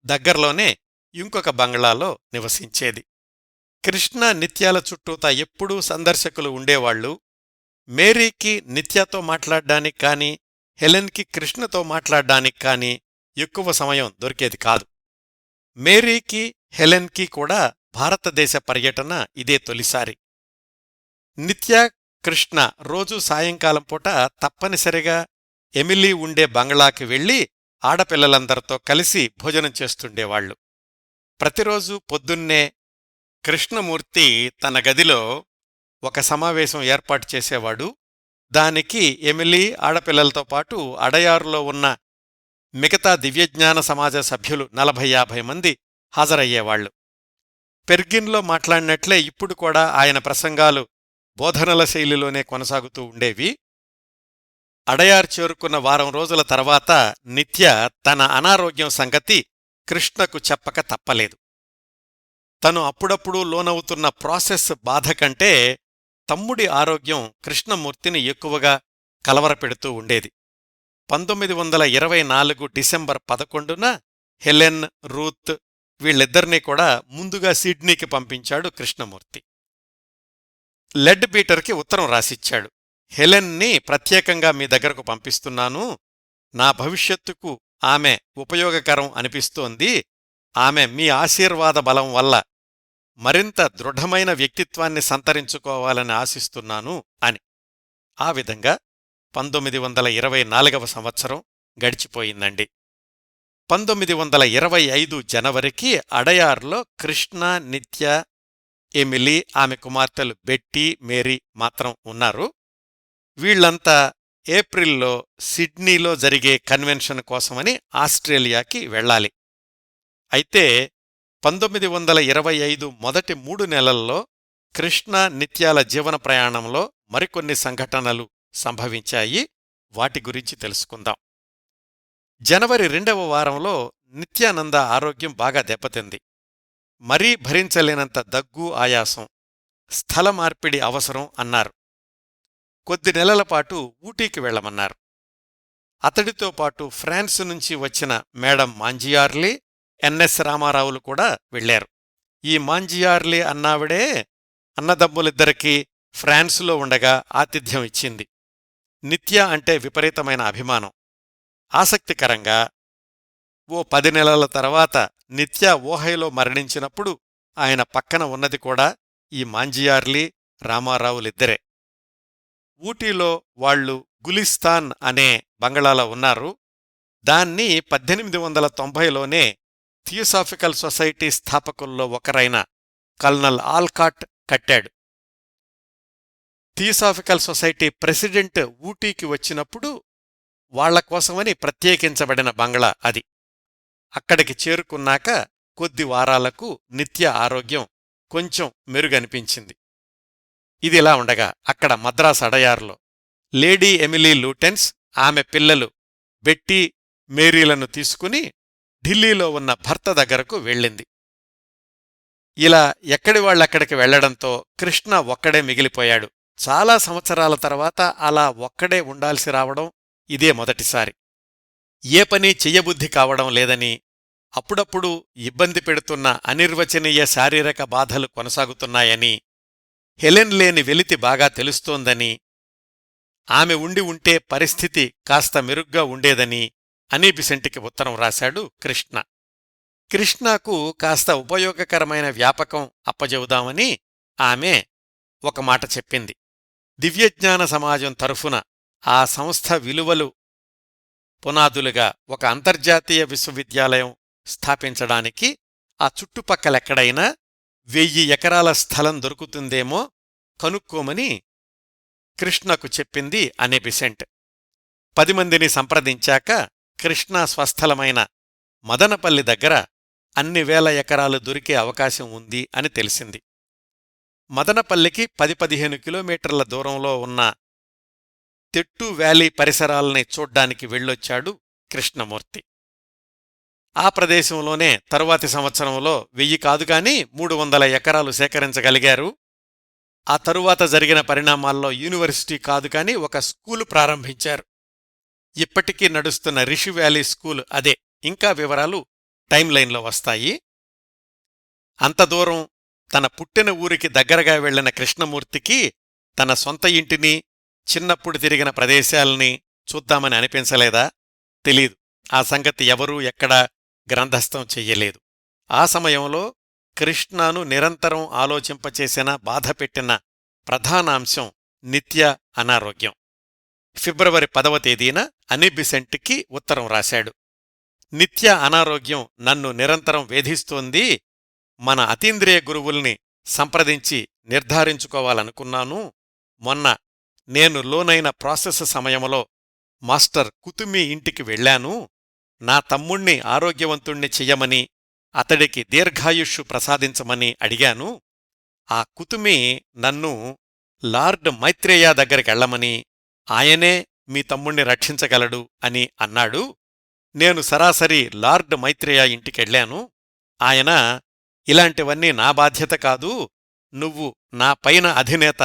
దగ్గర్లోనే ఇంకొక బంగ్లాలో నివసించేది. కృష్ణ నిత్యాల చుట్టూతా ఎప్పుడూ సందర్శకులు ఉండేవాళ్లు. మేరీకి నిత్యతో మాట్లాడ్డానికి కాని, హెలెన్కి కృష్ణతో మాట్లాడ్డానికి కాని ఎక్కువ సమయం దొరికేది కాదు. మేరీకి, హెలెన్కి కూడా భారతదేశ పర్యటన ఇదే తొలిసారి. నిత్య, కృష్ణ రోజూ సాయంకాలం పూట తప్పనిసరిగా ఎమిలీ ఉండే బంగ్లాకి వెళ్లి ఆడపిల్లలందరితో కలిసి భోజనం చేస్తుండేవాళ్లు. ప్రతిరోజూ పొద్దున్నే కృష్ణమూర్తి తన గదిలో ఒక సమావేశం ఏర్పాటు చేసేవాడు. దానికి ఎమిలీ ఆడపిల్లలతో పాటు అడయారులో ఉన్న మిగతా దివ్యజ్ఞాన సమాజ సభ్యులు 40-50 మంది హాజరయ్యేవాళ్లు. పెర్గిన్లో మాట్లాడినట్లే ఇప్పుడు కూడా ఆయన ప్రసంగాలు బోధనల శైలిలోనే కొనసాగుతూ ఉండేవి. అడయార్ చేరుకున్న వారం రోజుల తర్వాత నిత్య తన అనారోగ్యం సంగతి కృష్ణకు చెప్పక తప్పలేదు. తను అప్పుడప్పుడు లోనవుతున్న ప్రాసెస్ బాధ కంటే తమ్ముడి ఆరోగ్యం కృష్ణమూర్తిని ఎక్కువగా కలవరపెడుతూ ఉండేది. 1924 డిసెంబర్ 11న హెలెన్, రూత్ వీళ్ళిద్దరినీ కూడా ముందుగా సిడ్నీకి పంపించాడు కృష్ణమూర్తి. లెడ్ బీటర్కి ఉత్తరం రాసిచ్చాడు. హెలెన్ని ప్రత్యేకంగా మీ దగ్గరకు పంపిస్తున్నాను. నా భవిష్యత్తుకు ఆమె ఉపయోగకరం అనిపిస్తోంది. ఆమె మీ ఆశీర్వాద బలం వల్ల మరింత దృఢమైన వ్యక్తిత్వాన్ని సంతరించుకోవాలని ఆశిస్తున్నాను అని. ఆ విధంగా 1924 సంవత్సరం గడిచిపోయిందండి. 1925 జనవరికి అడయార్లో కృష్ణ, నిత్య, ఎమిలీ, ఆమె కుమార్తెలు బెట్టీ, మేరీ మాత్రం ఉన్నారు. వీళ్లంతా ఏప్రిల్లో సిడ్నీలో జరిగే కన్వెన్షన్ కోసమని ఆస్ట్రేలియాకి వెళ్లాలి. అయితే 1925 మొదటి 3 నెలల్లో కృష్ణ, నిత్యాల జీవన ప్రయాణంలో మరికొన్ని సంఘటనలు సంభవించాయి. వాటి గురించి తెలుసుకుందాం. జనవరి 2వ వారంలో నిత్యానంద ఆరోగ్యం బాగా దెబ్బతింది. మరీ భరించలేనంత దగ్గు, ఆయాసం, స్థల మార్పిడి అవసరం అన్నారు. కొద్ది నెలలపాటు ఊటీకి వెళ్లమన్నారు. అతడితో పాటు ఫ్రాన్సు నుంచి వచ్చిన మేడం మాంజియార్లీ, ఎన్ఎస్ రామారావులు కూడా వెళ్లారు. ఈ మాంజియార్లీ అన్నావిడే అన్నదమ్ములిద్దరికీ ఫ్రాన్సులో ఉండగా ఆతిథ్యం ఇచ్చింది. నిత్య అంటే విపరీతమైన అభిమానం. ఆసక్తికరంగా ఓ 10 నెలల తర్వాత నిత్య ఓహైలో మరణించినప్పుడు ఆయన పక్కన ఉన్నది కూడా ఈ మాంజియార్లీ, రామారావులిద్దరే. ఊటీలో వాళ్లు గులిస్తాన్ అనే బంగళాలో ఉన్నారు. దాన్ని 1890లోనే థియోసాఫికల్ సొసైటీ స్థాపకుల్లో ఒకరైన కల్నల్ ఆల్కాట్ కట్టాడు. థియోసాఫికల్ సొసైటీ ప్రెసిడెంట్ ఊటీకి వచ్చినప్పుడు వాళ్లకోసమని ప్రత్యేకించబడిన బంగ్లా అది. అక్కడికి చేరుకున్నాక కొద్ది వారాలకు నిత్య ఆరోగ్యం కొంచెం మెరుగనిపించింది. ఇదిలా ఉండగా అక్కడ మద్రాస్ అడయార్లో లేడీ ఎమిలీ లూటెన్స్, ఆమె పిల్లలు బెట్టీ, మేరీలను తీసుకుని ఢిల్లీలో ఉన్న భర్త దగ్గరకు వెళ్ళింది. ఇలా ఎక్కడివాళ్లక్కడికి వెళ్లడంతో కృష్ణ ఒక్కడే మిగిలిపోయాడు. చాలా సంవత్సరాల తర్వాత అలా ఒక్కడే ఉండాల్సి రావడం ఇదే మొదటిసారి. ఏ పని చెయ్యబుద్ధి కావడం లేదని, అప్పుడప్పుడు ఇబ్బంది పెడుతున్న అనిర్వచనీయ శారీరక బాధలు కొనసాగుతున్నాయని, హెలెన్ లేని వెలితి బాగా తెలుస్తోందని, ఆమె ఉండి ఉంటే పరిస్థితి కాస్త మెరుగ్గా ఉండేదని అనీబిసెంట్కి ఉత్తరం రాశాడు కృష్ణ. కృష్ణకు కాస్త ఉపయోగకరమైన వ్యాపకం అప్పజెబుదామని ఆమె ఒక మాట చెప్పింది. దివ్యజ్ఞాన సమాజం తరఫున ఆ సంస్థ విలువలు పునాదులుగా ఒక అంతర్జాతీయ విశ్వవిద్యాలయం స్థాపించడానికి ఆ చుట్టుపక్కలెక్కడైనా 1000 ఎకరాల స్థలం దొరుకుతుందేమో కనుక్కోమని కృష్ణకు చెప్పింది అనే బిసెంట్. 10 మందిని సంప్రదించాక కృష్ణ స్వస్థలమైన మదనపల్లి దగ్గర అన్ని వేల ఎకరాలు దొరికే అవకాశం ఉంది అని తెలిసింది. మదనపల్లికి 10-15 కిలోమీటర్ల దూరంలో ఉన్న తెట్టు వ్యాలీ పరిసరాల్ని చూడ్డానికి వెళ్ళొచ్చాడు కృష్ణమూర్తి. ఆ ప్రదేశంలోనే తరువాతి సంవత్సరంలో 1000 కాదుగాని 300 ఎకరాలు సేకరించగలిగారు. ఆ తరువాత జరిగిన పరిణామాల్లో యూనివర్సిటీ కాదుగాని ఒక స్కూలు ప్రారంభించారు. ఇప్పటికీ నడుస్తున్న రిషి వ్యాలీ స్కూల్ అదే. ఇంకా వివరాలు టైంలైన్లో వస్తాయి. అంత దూరం తన పుట్టిన ఊరికి దగ్గరగా వెళ్లిన కృష్ణమూర్తికి తన సొంత ఇంటిని, చిన్నప్పుడు తిరిగిన ప్రదేశాల్ని చూద్దామని అనిపించలేదా? తెలీదు. ఆ సంగతి ఎవరూ ఎక్కడా గ్రంథస్థం చెయ్యలేదు. ఆ సమయంలో కృష్ణను నిరంతరం ఆలోచింపచేసిన, బాధపెట్టిన ప్రధానాంశం నిత్య అనారోగ్యం. ఫిబ్రవరి 10వ తేదీన అనీ బిసెంట్కి ఉత్తరం రాశాడు. నిత్య అనారోగ్యం నన్ను నిరంతరం వేధిస్తోంది. మన అతీంద్రియ గురువుల్ని సంప్రదించి నిర్ధారించుకోవాలనుకున్నాను. మొన్న నేను లోనైన ప్రాసెస్ సమయంలో మాస్టర్ కుతుమి ఇంటికి వెళ్లాను. నా తమ్ముణ్ణి ఆరోగ్యవంతుణ్ణి చెయ్యమని, అతడికి దీర్ఘాయుష్షు ప్రసాదించమని అడిగాను. ఆ కుతుమి నన్ను లార్డ్ మైత్రేయ దగ్గరికెళ్లమని, ఆయనే మీ తమ్ముణ్ణి రక్షించగలడు అని అన్నాడు. నేను సరాసరి లార్డ్ మైత్రేయ ఇంటికెళ్లాను. ఆయన, ఇలాంటివన్నీ నా బాధ్యత కాదు, నువ్వు నా పైన అధినేత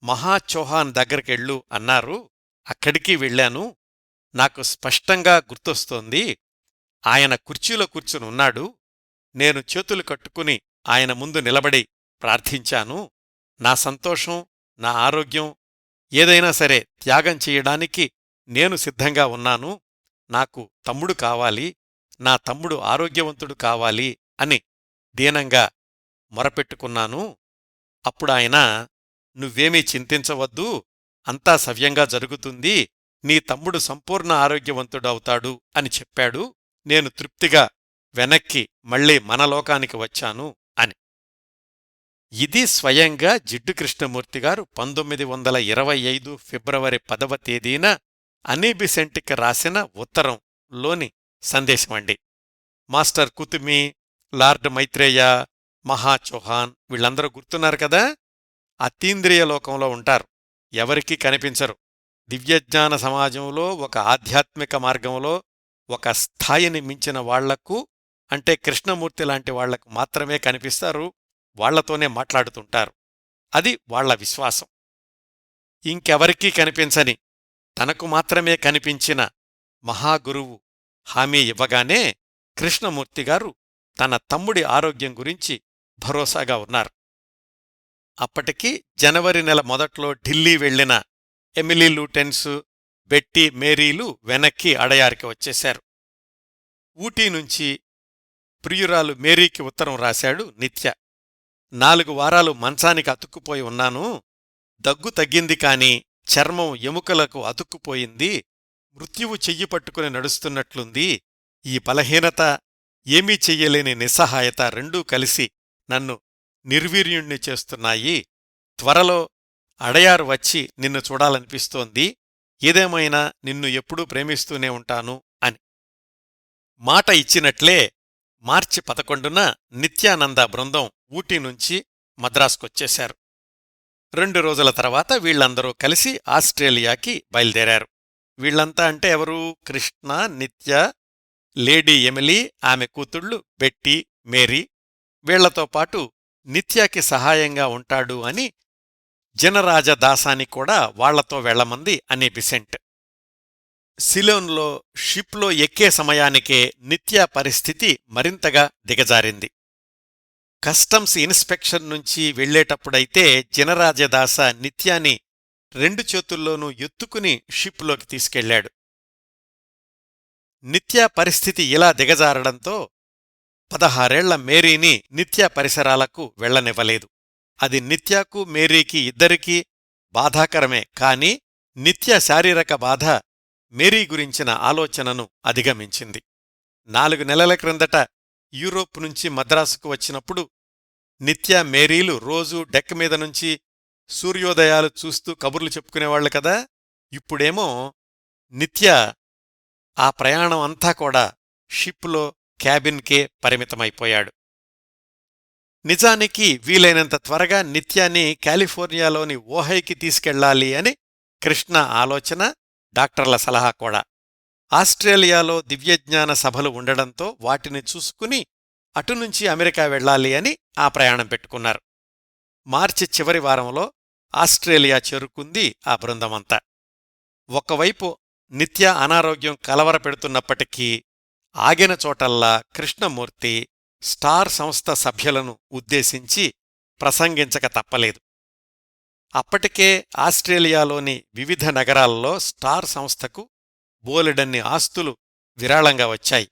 మహాచౌహాన్ దగ్గరికెళ్ళు అన్నారు. అక్కడికి వెళ్ళాను. నాకు స్పష్టంగా గుర్తొస్తోంది. ఆయన కుర్చీలో కూర్చునున్నాడు. నేను చేతులు కట్టుకుని ఆయన ముందు నిలబడి ప్రార్థించాను. నా సంతోషం, నా ఆరోగ్యం ఏదైనా సరే త్యాగం చెయ్యడానికి నేను సిద్ధంగా ఉన్నాను. నాకు తమ్ముడు కావాలి, నా తమ్ముడు ఆరోగ్యవంతుడు కావాలి అని దీనంగా మొరపెట్టుకున్నాను. అప్పుడాయన, నువ్వేమీ చింతించవద్దు, అంతా సవ్యంగా జరుగుతుంది, నీ తమ్ముడు సంపూర్ణ ఆరోగ్యవంతుడవుతాడు అని చెప్పాడు. నేను తృప్తిగా వెనక్కి మళ్లీ మనలోకానికి వచ్చాను అని. ఇది స్వయంగా జిడ్డు కృష్ణమూర్తిగారు 1925 ఫిబ్రవరి 10వ తేదీన అనీ బిసెంట్కి రాసిన ఉత్తరంలోని సందేశమండి. మాస్టర్ కుతుమి, లార్డ్ మైత్రేయ, మహాచౌహాన్ వీళ్ళందరూ గుర్తున్నారు కదా? అతీంద్రియ లోకంలో ఉంటారు, ఎవరికీ కనిపించరు. దివ్యజ్ఞాన సమాజంలో ఒక ఆధ్యాత్మిక మార్గంలో ఒక స్థాయిని మించిన వాళ్లకు, అంటే కృష్ణమూర్తి లాంటి వాళ్లకు మాత్రమే కనిపిస్తారు. వాళ్లతోనే మాట్లాడుతుంటారు. అది వాళ్ల విశ్వాసం. ఇంకెవరికీ కనిపించని, తనకు మాత్రమే కనిపించిన మహాగురువు హామీ ఇవ్వగానే కృష్ణమూర్తిగారు తన తమ్ముడి ఆరోగ్యం గురించి భరోసాగా ఉన్నారు. అప్పటికి జనవరి నెల మొదట్లో ఢిల్లీ వెళ్లిన ఎమిలీ లూటెన్స్, బెట్టి, మేరీలు వెనక్కి అడయారికి వచ్చేశారు. ఊటీ నుంచి ప్రియురాలు మేరీకి ఉత్తరం రాశాడు నిత్య. 4 వారాలు మంచానికి అతుక్కుపోయి ఉన్నాను. దగ్గు తగ్గింది కాని చర్మం ఎముకలకు అతుక్కుపోయింది. మృత్యువు చెయ్యి పట్టుకుని నడుస్తున్నట్లుంది. ఈ బలహీనత, ఏమీ చెయ్యలేని నిస్సహాయత రెండూ కలిసి నన్ను నిర్వీర్యుణ్ణి చేస్తున్నాయి. త్వరలో అడయారు వచ్చి నిన్ను చూడాలనిపిస్తోంది. ఏదేమైనా నిన్ను ఎప్పుడూ ప్రేమిస్తూనే ఉంటాను అని. మాట ఇచ్చినట్లే మార్చి 11న నిత్యానంద బృందం ఊటీ నుంచి మద్రాసుకొచ్చేశారు. 2 రోజుల తర్వాత వీళ్లందరూ కలిసి ఆస్ట్రేలియాకి బయలుదేరారు. వీళ్లంతా అంటే ఎవరు? కృష్ణ, నిత్య, లేడీ ఎమిలీ, ఆమె కూతుళ్లు బెట్టి, మేరీ. వీళ్లతో పాటు నిత్యాకి సహాయంగా ఉంటాడు అని జనరాజదాసాని కూడా వాళ్లతో వెళ్లమంది అనీ బిసెంట్. సిలోన్లో షిప్లో ఎక్కే సమయానికే నిత్య పరిస్థితి మరింతగా దిగజారింది. కస్టమ్స్ ఇన్స్పెక్షన్ నుంచి వెళ్లేటప్పుడైతే జనరాజదాస నిత్యాని 2 చేతుల్లోనూ ఎత్తుకుని షిప్లోకి తీసుకెళ్లాడు. నిత్య పరిస్థితి ఇలా దిగజారడంతో 16 ఏళ్ల మేరీని నిత్య పరిసరాలకు వెళ్లనివ్వలేదు. అది నిత్యాకు మేరీకి ఇద్దరికీ బాధాకరమే, కాని నిత్య శారీరక బాధ మేరీ గురించిన ఆలోచనను అధిగమించింది. 4 నెలల క్రిందట యూరోప్ నుంచి మద్రాసుకు వచ్చినప్పుడు నిత్య, మేరీలు రోజూ డెక్ మీద నుంచి సూర్యోదయాలు చూస్తూ కబుర్లు చెప్పుకునేవాళ్లు కదా. ఇప్పుడేమో నిత్య ఆ ప్రయాణం అంతా కూడా షిప్లో క్యాబిన్కే పరిమితమైపోయాడు. నిజానికి వీలైనంత త్వరగా నిత్యాన్ని కాలిఫోర్నియాలోని ఓహైకి తీసుకెళ్లాలి అని కృష్ణ ఆలోచన, డాక్టర్ల సలహా కూడా. ఆస్ట్రేలియాలో దివ్యజ్ఞాన సభలు ఉండడంతో వాటిని చూసుకుని అటునుంచి అమెరికా వెళ్లాలి అని ఆ ప్రయాణం పెట్టుకున్నారు. మార్చి చివరి వారంలో ఆస్ట్రేలియా చేరుకుంది ఆ బృందమంతా. ఒకవైపు నిత్య అనారోగ్యం కలవరపెడుతున్నప్పటికీ ఆగిన చోటల్లా కృష్ణమూర్తి స్టార్ సంస్థ సభ్యులను ఉద్దేశించి ప్రసంగించక తప్పలేదు. అప్పటికే ఆస్ట్రేలియాలోని వివిధ నగరాల్లో స్టార్ సంస్థకు బోలెడన్ని ఆస్తులు విరాళంగా వచ్చాయి.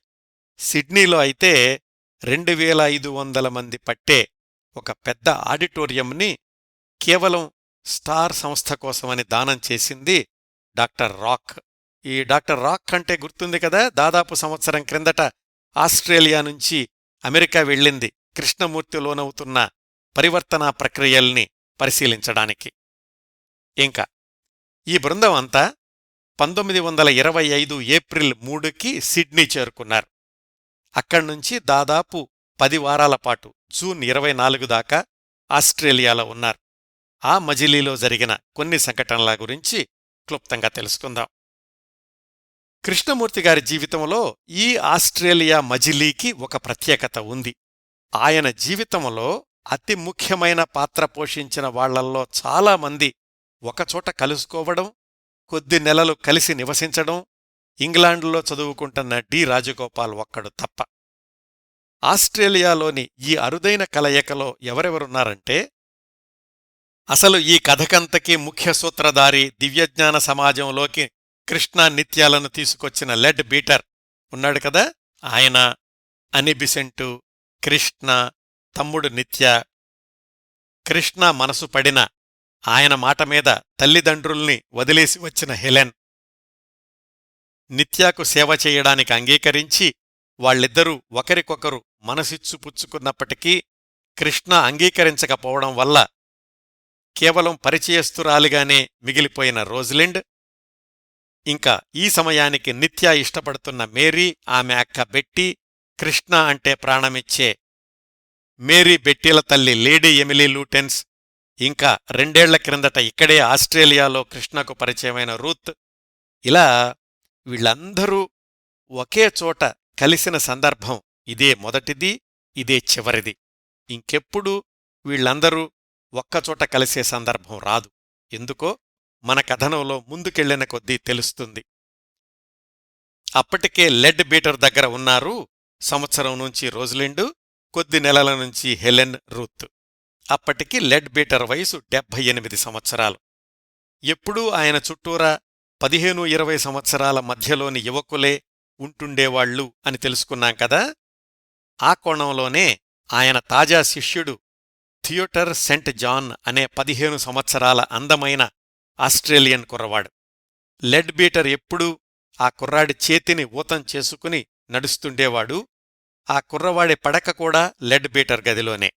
సిడ్నీలో అయితే 2500 మంది పట్టే ఒక పెద్ద ఆడిటోరియంని కేవలం స్టార్ సంస్థ కోసమని దానం చేసింది డాక్టర్ రాక్. ఈ డాక్టర్ రాక్ అంటే గుర్తుంది కదా, దాదాపు సంవత్సరం క్రిందట ఆస్ట్రేలియా నుంచి అమెరికా వెళ్ళింది కృష్ణమూర్తి లోనవుతున్న పరివర్తనా ప్రక్రియల్ని పరిశీలించడానికి. ఇంకా ఈ బృందం అంతా 1925 ఏప్రిల్ 3కి సిడ్నీ చేరుకున్నారు. అక్కడ్నుంచి దాదాపు 10 వారాల పాటు జూన్ 24 దాకా ఆస్ట్రేలియాలో ఉన్నారు. ఆ మజిలీలో జరిగిన కొన్ని సంఘటనల గురించి క్లుప్తంగా తెలుసుకుందాం. కృష్ణమూర్తిగారి జీవితంలో ఈ ఆస్ట్రేలియా మజిలీకి ఒక ప్రత్యేకత ఉంది. ఆయన జీవితంలో అతి ముఖ్యమైన పాత్ర పోషించిన వాళ్లల్లో చాలామంది ఒకచోట కలుసుకోవడం, కొద్ది నెలలు కలిసి నివసించడం ఇంగ్లాండులో చదువుకుంటున్న డి రాజగోపాల్ ఒక్కడు తప్ప. ఆస్ట్రేలియాలోని ఈ అరుదైన కలయికలో ఎవరెవరున్నారంటే, అసలు ఈ కథకంతకీ ముఖ్య సూత్రధారి, దివ్యజ్ఞాన సమాజంలోకి కృష్ణా నిత్యాలను తీసుకొచ్చిన లెడ్ బీటర్ ఉన్నాడు కదా, ఆయన, అనిబిసెంటు, కృష్ణ, తమ్ముడు నిత్య, కృష్ణ మనసు పడిన, ఆయన మాటమీద తల్లిదండ్రుల్ని వదిలేసి వచ్చిన హెలెన్, నిత్యాకు సేవ చెయ్యడానికి అంగీకరించి వాళ్ళిద్దరూ ఒకరికొకరు మనసిచ్చుపుచ్చుకున్నప్పటికీ కృష్ణ అంగీకరించకపోవడం వల్ల కేవలం పరిచయస్తురాలిగానే మిగిలిపోయిన రోజ్లిండ్, ఇంకా ఈ సమయానికి నిత్య ఇష్టపడుతున్న మేరీ, ఆమె అక్క బెట్టి, కృష్ణ అంటే ప్రాణమిచ్చే మేరీ బెట్టీల తల్లి లేడీ ఎమిలీ లూటెన్స్, ఇంకా 2 ఏళ్ల క్రిందట ఇక్కడే ఆస్ట్రేలియాలో కృష్ణకు పరిచయమైన రూత్, ఇలా వీళ్ళందరూ ఒకే చోట కలిసిన సందర్భం ఇదే మొదటిది, ఇదే చివరిది. ఇంకెప్పుడు వీళ్ళందరూ ఒక్కచోట కలిసే సందర్భం రాదు. ఎందుకో మన కథనంలో ముందుకెళ్లిన కొద్దీ తెలుస్తుంది. అప్పటికే లెడ్ బీటర్ దగ్గర ఉన్నారు సంవత్సరం నుంచి రోజ్లిండు, కొద్ది నెలల నుంచి హెలెన్, రూత్. అప్పటికి లెడ్ బీటర్ వయసు 78 సంవత్సరాలు. ఎప్పుడూ ఆయన చుట్టూరా 15-20 సంవత్సరాల మధ్యలోని యువకులే ఉంటుండేవాళ్లు అని తెలుసుకున్నాం కదా. ఆ కోణంలోనే ఆయన తాజా శిష్యుడు థియోటర్ సెంట్ జాన్ అనే 15 సంవత్సరాల అందమైన ఆస్ట్రేలియన్ కుర్రవాడు. లెడ్ బీటర్ ఎప్పుడూ ఆ కుర్రాడి చేతిని ఊతం చేసుకుని నడుస్తుండేవాడు. ఆ కుర్రవాడి పడక కూడా లెడ్ బీటర్ గదిలోనే.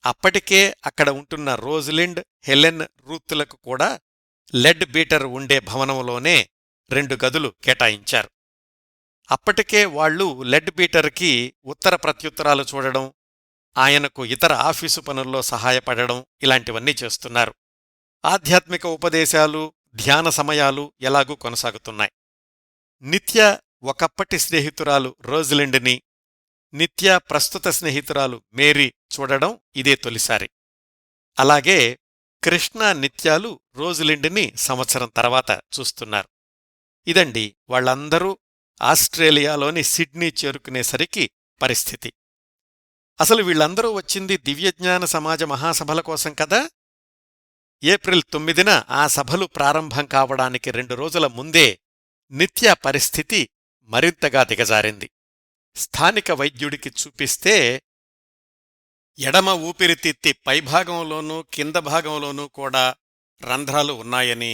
అప్పటికే అక్కడ ఉంటున్న రోజ్లిండ్, హెలెన్, రూత్లకు కూడా లెడ్ బీటర్ ఉండే భవనంలోనే 2 గదులు కేటాయించారు. అప్పటికే వాళ్లు లెడ్ బీటర్కి ఉత్తర ప్రత్యుత్తరాలు చూడడం, ఆయనకు ఇతర ఆఫీసు పనుల్లో సహాయపడడం ఇలాంటివన్నీ చేస్తున్నారు. ఆధ్యాత్మిక ఉపదేశాలు, ధ్యాన సమయాలు ఎలాగూ కొనసాగుతున్నాయి. నిత్య ఒకప్పటి స్నేహితురాలు రోజ్లిండ్ని, నిత్య ప్రస్తుత స్నేహితురాలు మేరీ చూడడం ఇదే తొలిసారి. అలాగే కృష్ణ, నిత్యాలు రోజ్లిండ్ని సంవత్సరం తర్వాత చూస్తున్నారు. ఇదండి వాళ్లందరూ ఆస్ట్రేలియాలోని సిడ్నీ చేరుకునేసరికి పరిస్థితి. అసలు వీళ్లందరూ వచ్చింది దివ్యజ్ఞాన సమాజ మహాసభల కోసం కదా. ఏప్రిల్ 9న ఆ సభలు ప్రారంభం కావడానికి 2 రోజుల ముందే నిత్య పరిస్థితి మరింతగా దిగజారింది. స్థానిక వైద్యుడికి చూపిస్తే ఎడమ ఊపిరితిత్తి పైభాగంలోనూ కింద భాగంలోనూ కూడా రంధ్రాలు ఉన్నాయని,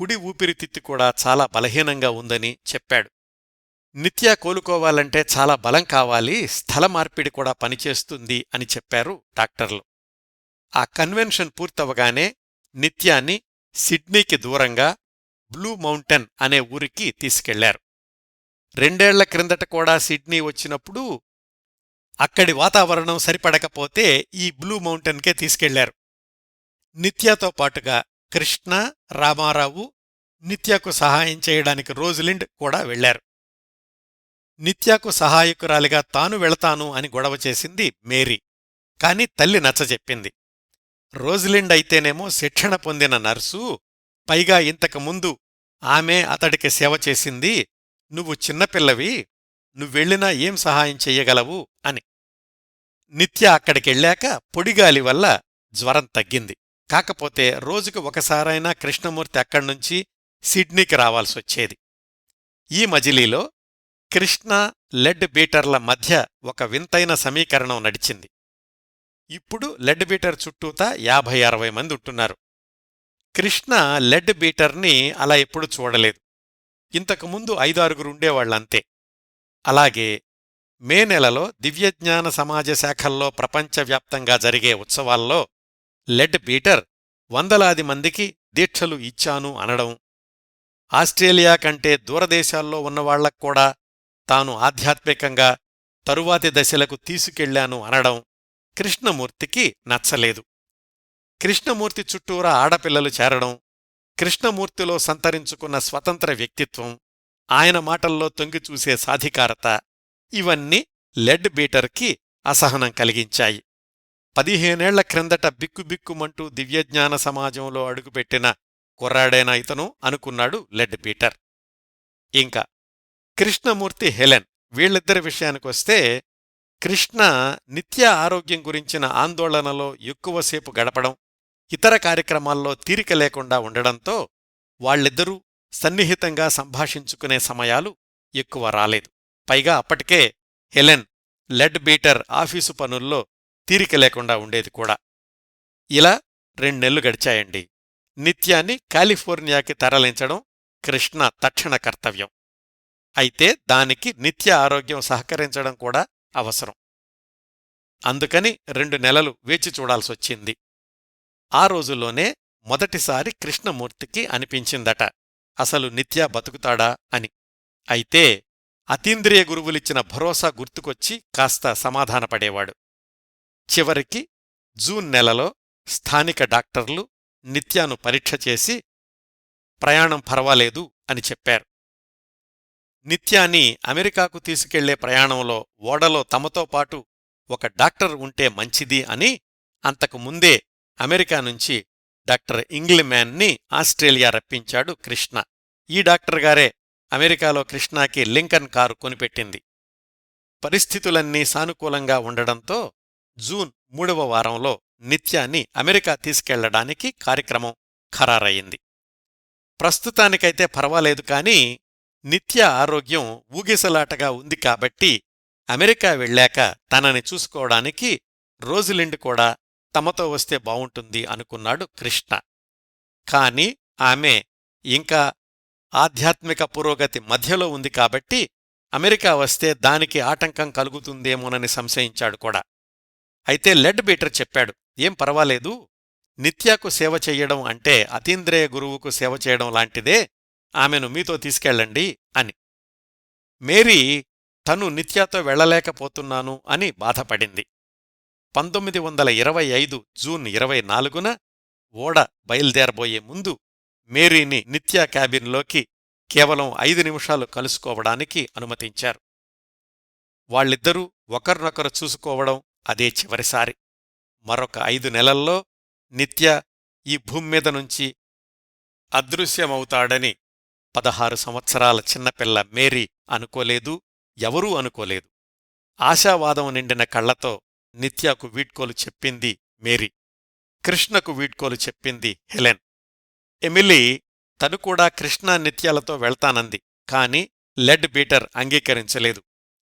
కుడి ఊపిరితిత్తి కూడా చాలా బలహీనంగా ఉందని చెప్పాడు. నిత్య కోలుకోవాలంటే చాలా బలం కావాలి, స్థల మార్పిడి కూడా పనిచేస్తుంది అని చెప్పారు డాక్టర్లు. ఆ కన్వెన్షన్ పూర్తవగానే నిత్యాని సిడ్నీకి దూరంగా బ్లూ మౌంటైన్ అనే ఊరికి తీసుకెళ్లారు. 2 ఏళ్ల క్రిందట కూడా సిడ్నీ వచ్చినప్పుడు అక్కడి వాతావరణం సరిపడకపోతే ఈ బ్లూ మౌంటైన్కే తీసుకెళ్లారు. నిత్యాతో పాటుగా కృష్ణ, రామారావు, నిత్యాకు సహాయం చేయడానికి రోజ్లిండ్ కూడా వెళ్లారు. నిత్యాకు సహాయకురాలిగా తాను వెళతాను అని గొడవ చేసింది మేరీ. కాని తల్లి నచ్చజెప్పింది. రోజ్లిండ్ అయితేనేమో శిక్షణ పొందిన నర్సు, పైగా ఇంతకుముందు ఆమె అతడికి సేవ చేసింది. నువ్వు చిన్నపిల్లవి, నువ్వెళ్ళినా ఏం సహాయం చెయ్యగలవు అని. నిత్య అక్కడికెళ్ళాక పొడిగాలి వల్ల జ్వరం తగ్గింది. కాకపోతే రోజుకు ఒకసారైనా కృష్ణమూర్తి అక్కడ్నుంచి సిడ్నీకి రావాల్సొచ్చేది. ఈ మజిలీలో కృష్ణ, లెడ్ బీటర్ల మధ్య ఒక వింతైన సమీకరణం నడిచింది. ఇప్పుడు లెడ్ బీటర్ చుట్టూతా 50-60 మంది ఉంటున్నారు. కృష్ణ లెడ్ బీటర్ని అలా ఎప్పుడు చూడలేదు. ఇంతకుముందు 5-6 ఉండేవాళ్లంతే. అలాగే మే నెలలో దివ్యజ్ఞాన సమాజ శాఖల్లో ప్రపంచవ్యాప్తంగా జరిగే ఉత్సవాల్లో లెడ్ బీటర్ వందలాది మందికి దీక్షలు ఇచ్చాను అనడం, ఆస్ట్రేలియా కంటే దూరదేశాల్లో ఉన్నవాళ్లక్కూడా తాను ఆధ్యాత్మికంగా తరువాతి దశలకు తీసుకెళ్లాను అనడం కృష్ణమూర్తికి నచ్చలేదు. కృష్ణమూర్తి చుట్టూరా ఆడపిల్లలు చేరడం, కృష్ణమూర్తిలో సంతరించుకున్న స్వతంత్ర వ్యక్తిత్వం, ఆయన మాటల్లో తొంగిచూసే సాధికారత, ఇవన్నీ లెడ్ బీటర్కి అసహనం కలిగించాయి. 15 ఏళ్ల క్రిందట బిక్కుబిక్కుమంటూ దివ్యజ్ఞాన సమాజంలో అడుగుపెట్టిన కుర్రాడేనా ఇతను అనుకున్నాడు లెడ్ బీటర్. ఇంకా కృష్ణమూర్తి, హెలెన్ వీళ్ళిద్దరి విషయానికొస్తే, కృష్ణ నిత్య ఆరోగ్యం గురించిన ఆందోళనలో ఎక్కువసేపు గడపడం, ఇతర కార్యక్రమాల్లో తీరిక లేకుండా ఉండడంతో వాళ్ళిద్దరూ సన్నిహితంగా సంభాషించుకునే సమయాలు ఎక్కువ రాలేదు. పైగా అప్పటికే హెలెన్ లెడ్ బీటర్ ఆఫీసు పనుల్లో తీరిక లేకుండా ఉండేది కూడా. ఇలా 2 నెలలు గడిచాయండి. నిత్యాన్ని కాలిఫోర్నియాకి తరలించడం కృష్ణ తక్షణ కర్తవ్యం. అయితే దానికి నిత్య ఆరోగ్యం సహకరించడం కూడా అవసరం. అందుకని 2 నెలలు వేచి చూడాల్సొచ్చింది. ఆ రోజుల్లోనే మొదటిసారి కృష్ణమూర్తికి అనిపించిందట, అసలు నిత్య బతుకుతాడా అని. అయితే అతీంద్రియ గురువులిచ్చిన భరోసా గుర్తుకొచ్చి కాస్త సమాధానపడేవాడు. చివరికి జూన్ నెలలో స్థానిక డాక్టర్లు నిత్యాను పరీక్ష చేసి ప్రయాణం పర్వాలేదు అని చెప్పారు. నిత్యాని అమెరికాకు తీసుకెళ్లే ప్రయాణంలో ఓడలో తమతో పాటు ఒక డాక్టర్ ఉంటే మంచిది అని అంతకు ముందే అమెరికా నుంచి డాక్టర్ ఇంగ్లిమ్యాన్ని ఆస్ట్రేలియా రప్పించాడు కృష్ణ. ఈ డాక్టర్గారే అమెరికాలో కృష్ణాకి లింకన్ కారు కొనిపెట్టింది. పరిస్థితులన్నీ సానుకూలంగా ఉండడంతో జూన్ 3వ వారంలో నిత్యాన్ని అమెరికా తీసుకెళ్లడానికి కార్యక్రమం ఖరారయింది. ప్రస్తుతానికైతే పర్వాలేదు కాని నిత్య ఆరోగ్యం ఊగిసలాటగా ఉంది కాబట్టి అమెరికా వెళ్ళాక తనని చూసుకోవడానికి రోజ్లిండ్ కూడా తమతో వస్తే బావుంటుంది అనుకున్నాడు కృష్ణ. కాని ఆమె ఇంకా ఆధ్యాత్మిక పురోగతి మధ్యలో ఉంది కాబట్టి అమెరికా వస్తే దానికి ఆటంకం కలుగుతుందేమోనని సంశయించాడు కూడా. అయితే లెడ్ బీటర్ చెప్పాడు, ఏం పర్వాలేదు, నిత్యాకు సేవ చెయ్యడం అంటే అతీంద్రియ గురువుకు సేవ చేయడం లాంటిదే, ఆమెను మీతో తీసుకెళ్ళండి అని. మేరీ తను నిత్యాతో వెళ్లలేకపోతున్నాను అని బాధపడింది. 1925 జూన్ 24న ఓడ బయల్దేరబోయే ముందు మేరీని నిత్యా క్యాబిన్లోకి కేవలం 5 నిమిషాలు కలుసుకోవడానికి అనుమతించారు. వాళ్ళిద్దరూ ఒకరినొకరు చూసుకోవడం అదే చివరిసారి. మరొక 5 నెలల్లో నిత్య ఈ భూమ్మీద నుంచి అదృశ్యమవుతాడని 16 సంవత్సరాల చిన్నపిల్ల మేరీ అనుకోలేదు, ఎవరూ అనుకోలేదు. ఆశావాదం నిండిన కళ్లతో నిత్యాకు వీడ్కోలు చెప్పింది మేరీ. కృష్ణకు వీడ్కోలు చెప్పింది హెలెన్. ఎమిలీ తను కూడా కృష్ణ నిత్యాలతో వెళ్తానంది. కాని లెడ్ బీటర్ అంగీకరించలేదు.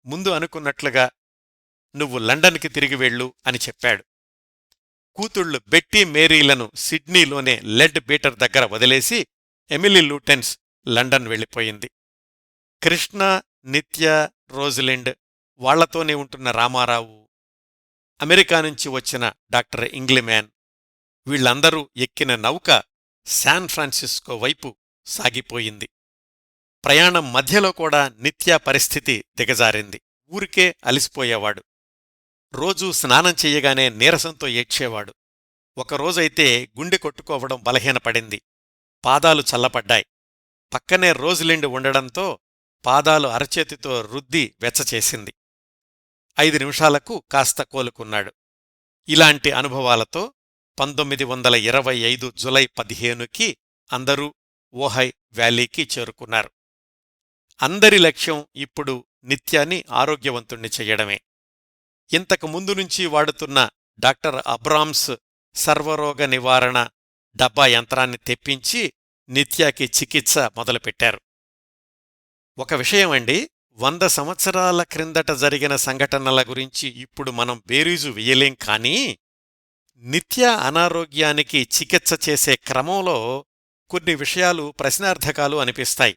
ముందు అనుకున్నట్లుగా నువ్వు లండన్కి తిరిగి వెళ్ళు అని చెప్పాడు. కూతుళ్లు బెట్టీ మేరీలను సిడ్నీలోనే లెడ్ బీటర్ దగ్గర వదిలేసి ఎమిలీ లూటెన్స్ లండన్ వెళ్ళిపోయింది. కృష్ణ, నిత్య, రోజ్లిండ్, వాళ్లతోనే ఉంటున్న రామారావు, అమెరికా నుంచి వచ్చిన డాక్టర్ ఇంగ్లిమ్యాన్, వీళ్లందరూ ఎక్కిన నౌక శాన్ ఫ్రాన్సిస్కో వైపు సాగిపోయింది. ప్రయాణం మధ్యలో కూడా నిత్య పరిస్థితి దిగజారింది. ఊరికే అలిసిపోయేవాడు. రోజూ స్నానం చెయ్యగానే నీరసంతో ఏడ్చేవాడు. ఒకరోజైతే గుండె కొట్టుకోవడం బలహీనపడింది. పాదాలు చల్లపడ్డాయి. పక్కనే రోజ్లిండ్ ఉండడంతో పాదాలు అరచేతితో రుద్ది వెచ్చచేసింది. 5 నిమిషాలకు కాస్త కోలుకున్నాడు. ఇలాంటి అనుభవాలతో 1925 జులై 15కి అందరూ ఓహై వ్యాలీకి చేరుకున్నారు. అందరి లక్ష్యం ఇప్పుడు నిత్యాన్ని ఆరోగ్యవంతుణ్ణి చెయ్యడమే. ఇంతకు ముందు నుంచి వాడుతున్న డాక్టర్ అబ్రామ్స్ సర్వరోగ నివారణ డబ్బా యంత్రాన్ని తెప్పించి నిత్యాకి చికిత్స మొదలుపెట్టారు. ఒక విషయమండి, 100 సంవత్సరాల క్రిందట జరిగిన సంఘటనల గురించి ఇప్పుడు మనం బేరీజు వెయ్యలేం. కానీ నిత్య అనారోగ్యానికి చికిత్స చేసే క్రమంలో కొన్ని విషయాలు ప్రశ్నార్థకాలు అనిపిస్తాయి.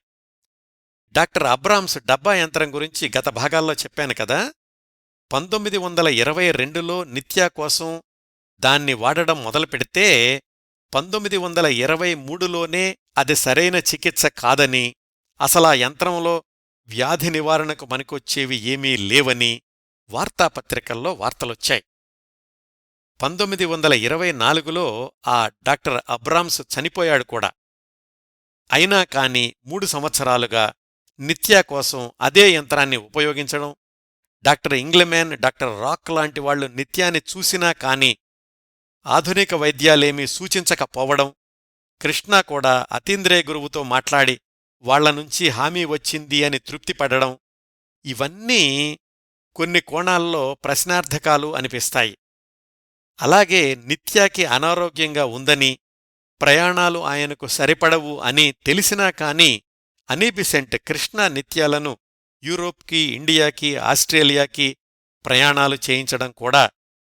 డాక్టర్ అబ్రామ్స్ డబ్బా యంత్రం గురించి గత భాగాల్లో చెప్పాను కదా. 1922లో నిత్యా కోసం దాన్ని వాడడం మొదలుపెడితే 1923లోనే అది సరైన చికిత్స కాదని, అసలా యంత్రంలో వ్యాధి నివారణకు పనికొచ్చేవి ఏమీ లేవని వార్తాపత్రికల్లో వార్తలొచ్చాయి. 1924లో ఆ డాక్టర్ అబ్రామ్స్ చనిపోయాడు కూడా. అయినా కాని 3 సంవత్సరాలుగా నిత్యా కోసం అదే యంత్రాన్ని ఉపయోగించడం, డాక్టర్ ఇంగ్లిమ్యాన్, డాక్టర్ రాక్ లాంటి వాళ్లు నిత్యాన్ని చూసినా కాని ఆధునిక వైద్యాలేమీ సూచించకపోవడం, కృష్ణ కూడా అతీంద్రియ గురువుతో మాట్లాడి వాళ్లనుంచి హామీ వచ్చింది అని తృప్తిపడడం, ఇవన్నీ కొన్ని కోణాల్లో ప్రశ్నార్థకాలు అనిపిస్తాయి. అలాగే నిత్యాకి అనారోగ్యంగా ఉందని, ప్రయాణాలు ఆయనకు సరిపడవు అని తెలిసినా కాని అనీబిసెంట్ కృష్ణ నిత్యాలను యూరోప్కి, ఇండియాకి, ఆస్ట్రేలియాకి ప్రయాణాలు చేయించడం కూడా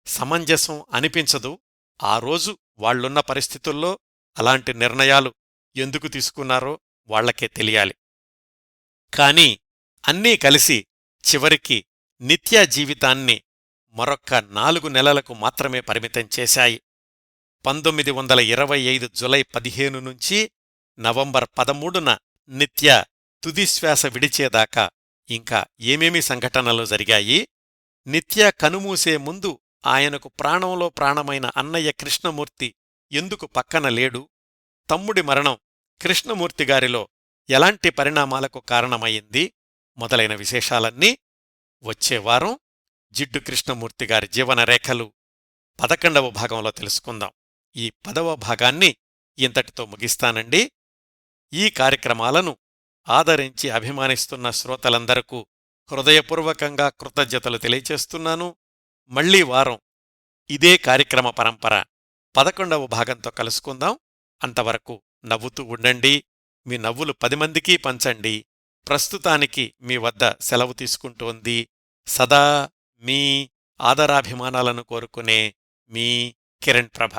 సమంజసం అనిపించదు. ఆ రోజు వాళ్లున్న పరిస్థితుల్లో అలాంటి నిర్ణయాలు ఎందుకు తీసుకున్నారో వాళ్లకే తెలియాలి. కాని అన్నీ కలిసి చివరికి నిత్యా జీవితాన్ని మరొక్క 4 నెలలకు మాత్రమే పరిమితం చేశాయి. 1925 జులై 15 నుంచి నవంబర్ 13న నిత్య తుదిశ్వాస విడిచేదాకా ఇంకా ఏమేమి సంఘటనలు జరిగాయి, నిత్య కనుమూసే ముందు ఆయనకు ప్రాణంలో ప్రాణమైన అన్నయ్య కృష్ణమూర్తి ఎందుకు పక్కన లేడు, తమ్ముడి మరణం కృష్ణమూర్తిగారిలో ఎలాంటి పరిణామాలకు కారణమయ్యింది మొదలైన విశేషాలన్నీ వచ్చేవారం జిడ్డు కృష్ణమూర్తిగారి జీవనరేఖలు 11వ భాగంలో తెలుసుకుందాం. ఈ 10వ భాగాన్ని ఇంతటితో ముగిస్తానండి. ఈ కార్యక్రమాలను ఆదరించి అభిమానిస్తున్న శ్రోతలందరకు హృదయపూర్వకంగా కృతజ్ఞతలు తెలియచేస్తున్నాను. మళ్లీ వారం ఇదే కార్యక్రమ పరంపర 11వ భాగంతో కలుసుకుందాం. అంతవరకు నవ్వుతూ ఉండండి. మీ నవ్వులు 10 మందికి పంచండి. ప్రస్తుతానికి మీ వద్ద సెలవు తీసుకుంటోంది సదా మీ ఆదరాభిమానాలను కోరుకునే మీ కిరణ్ ప్రభ.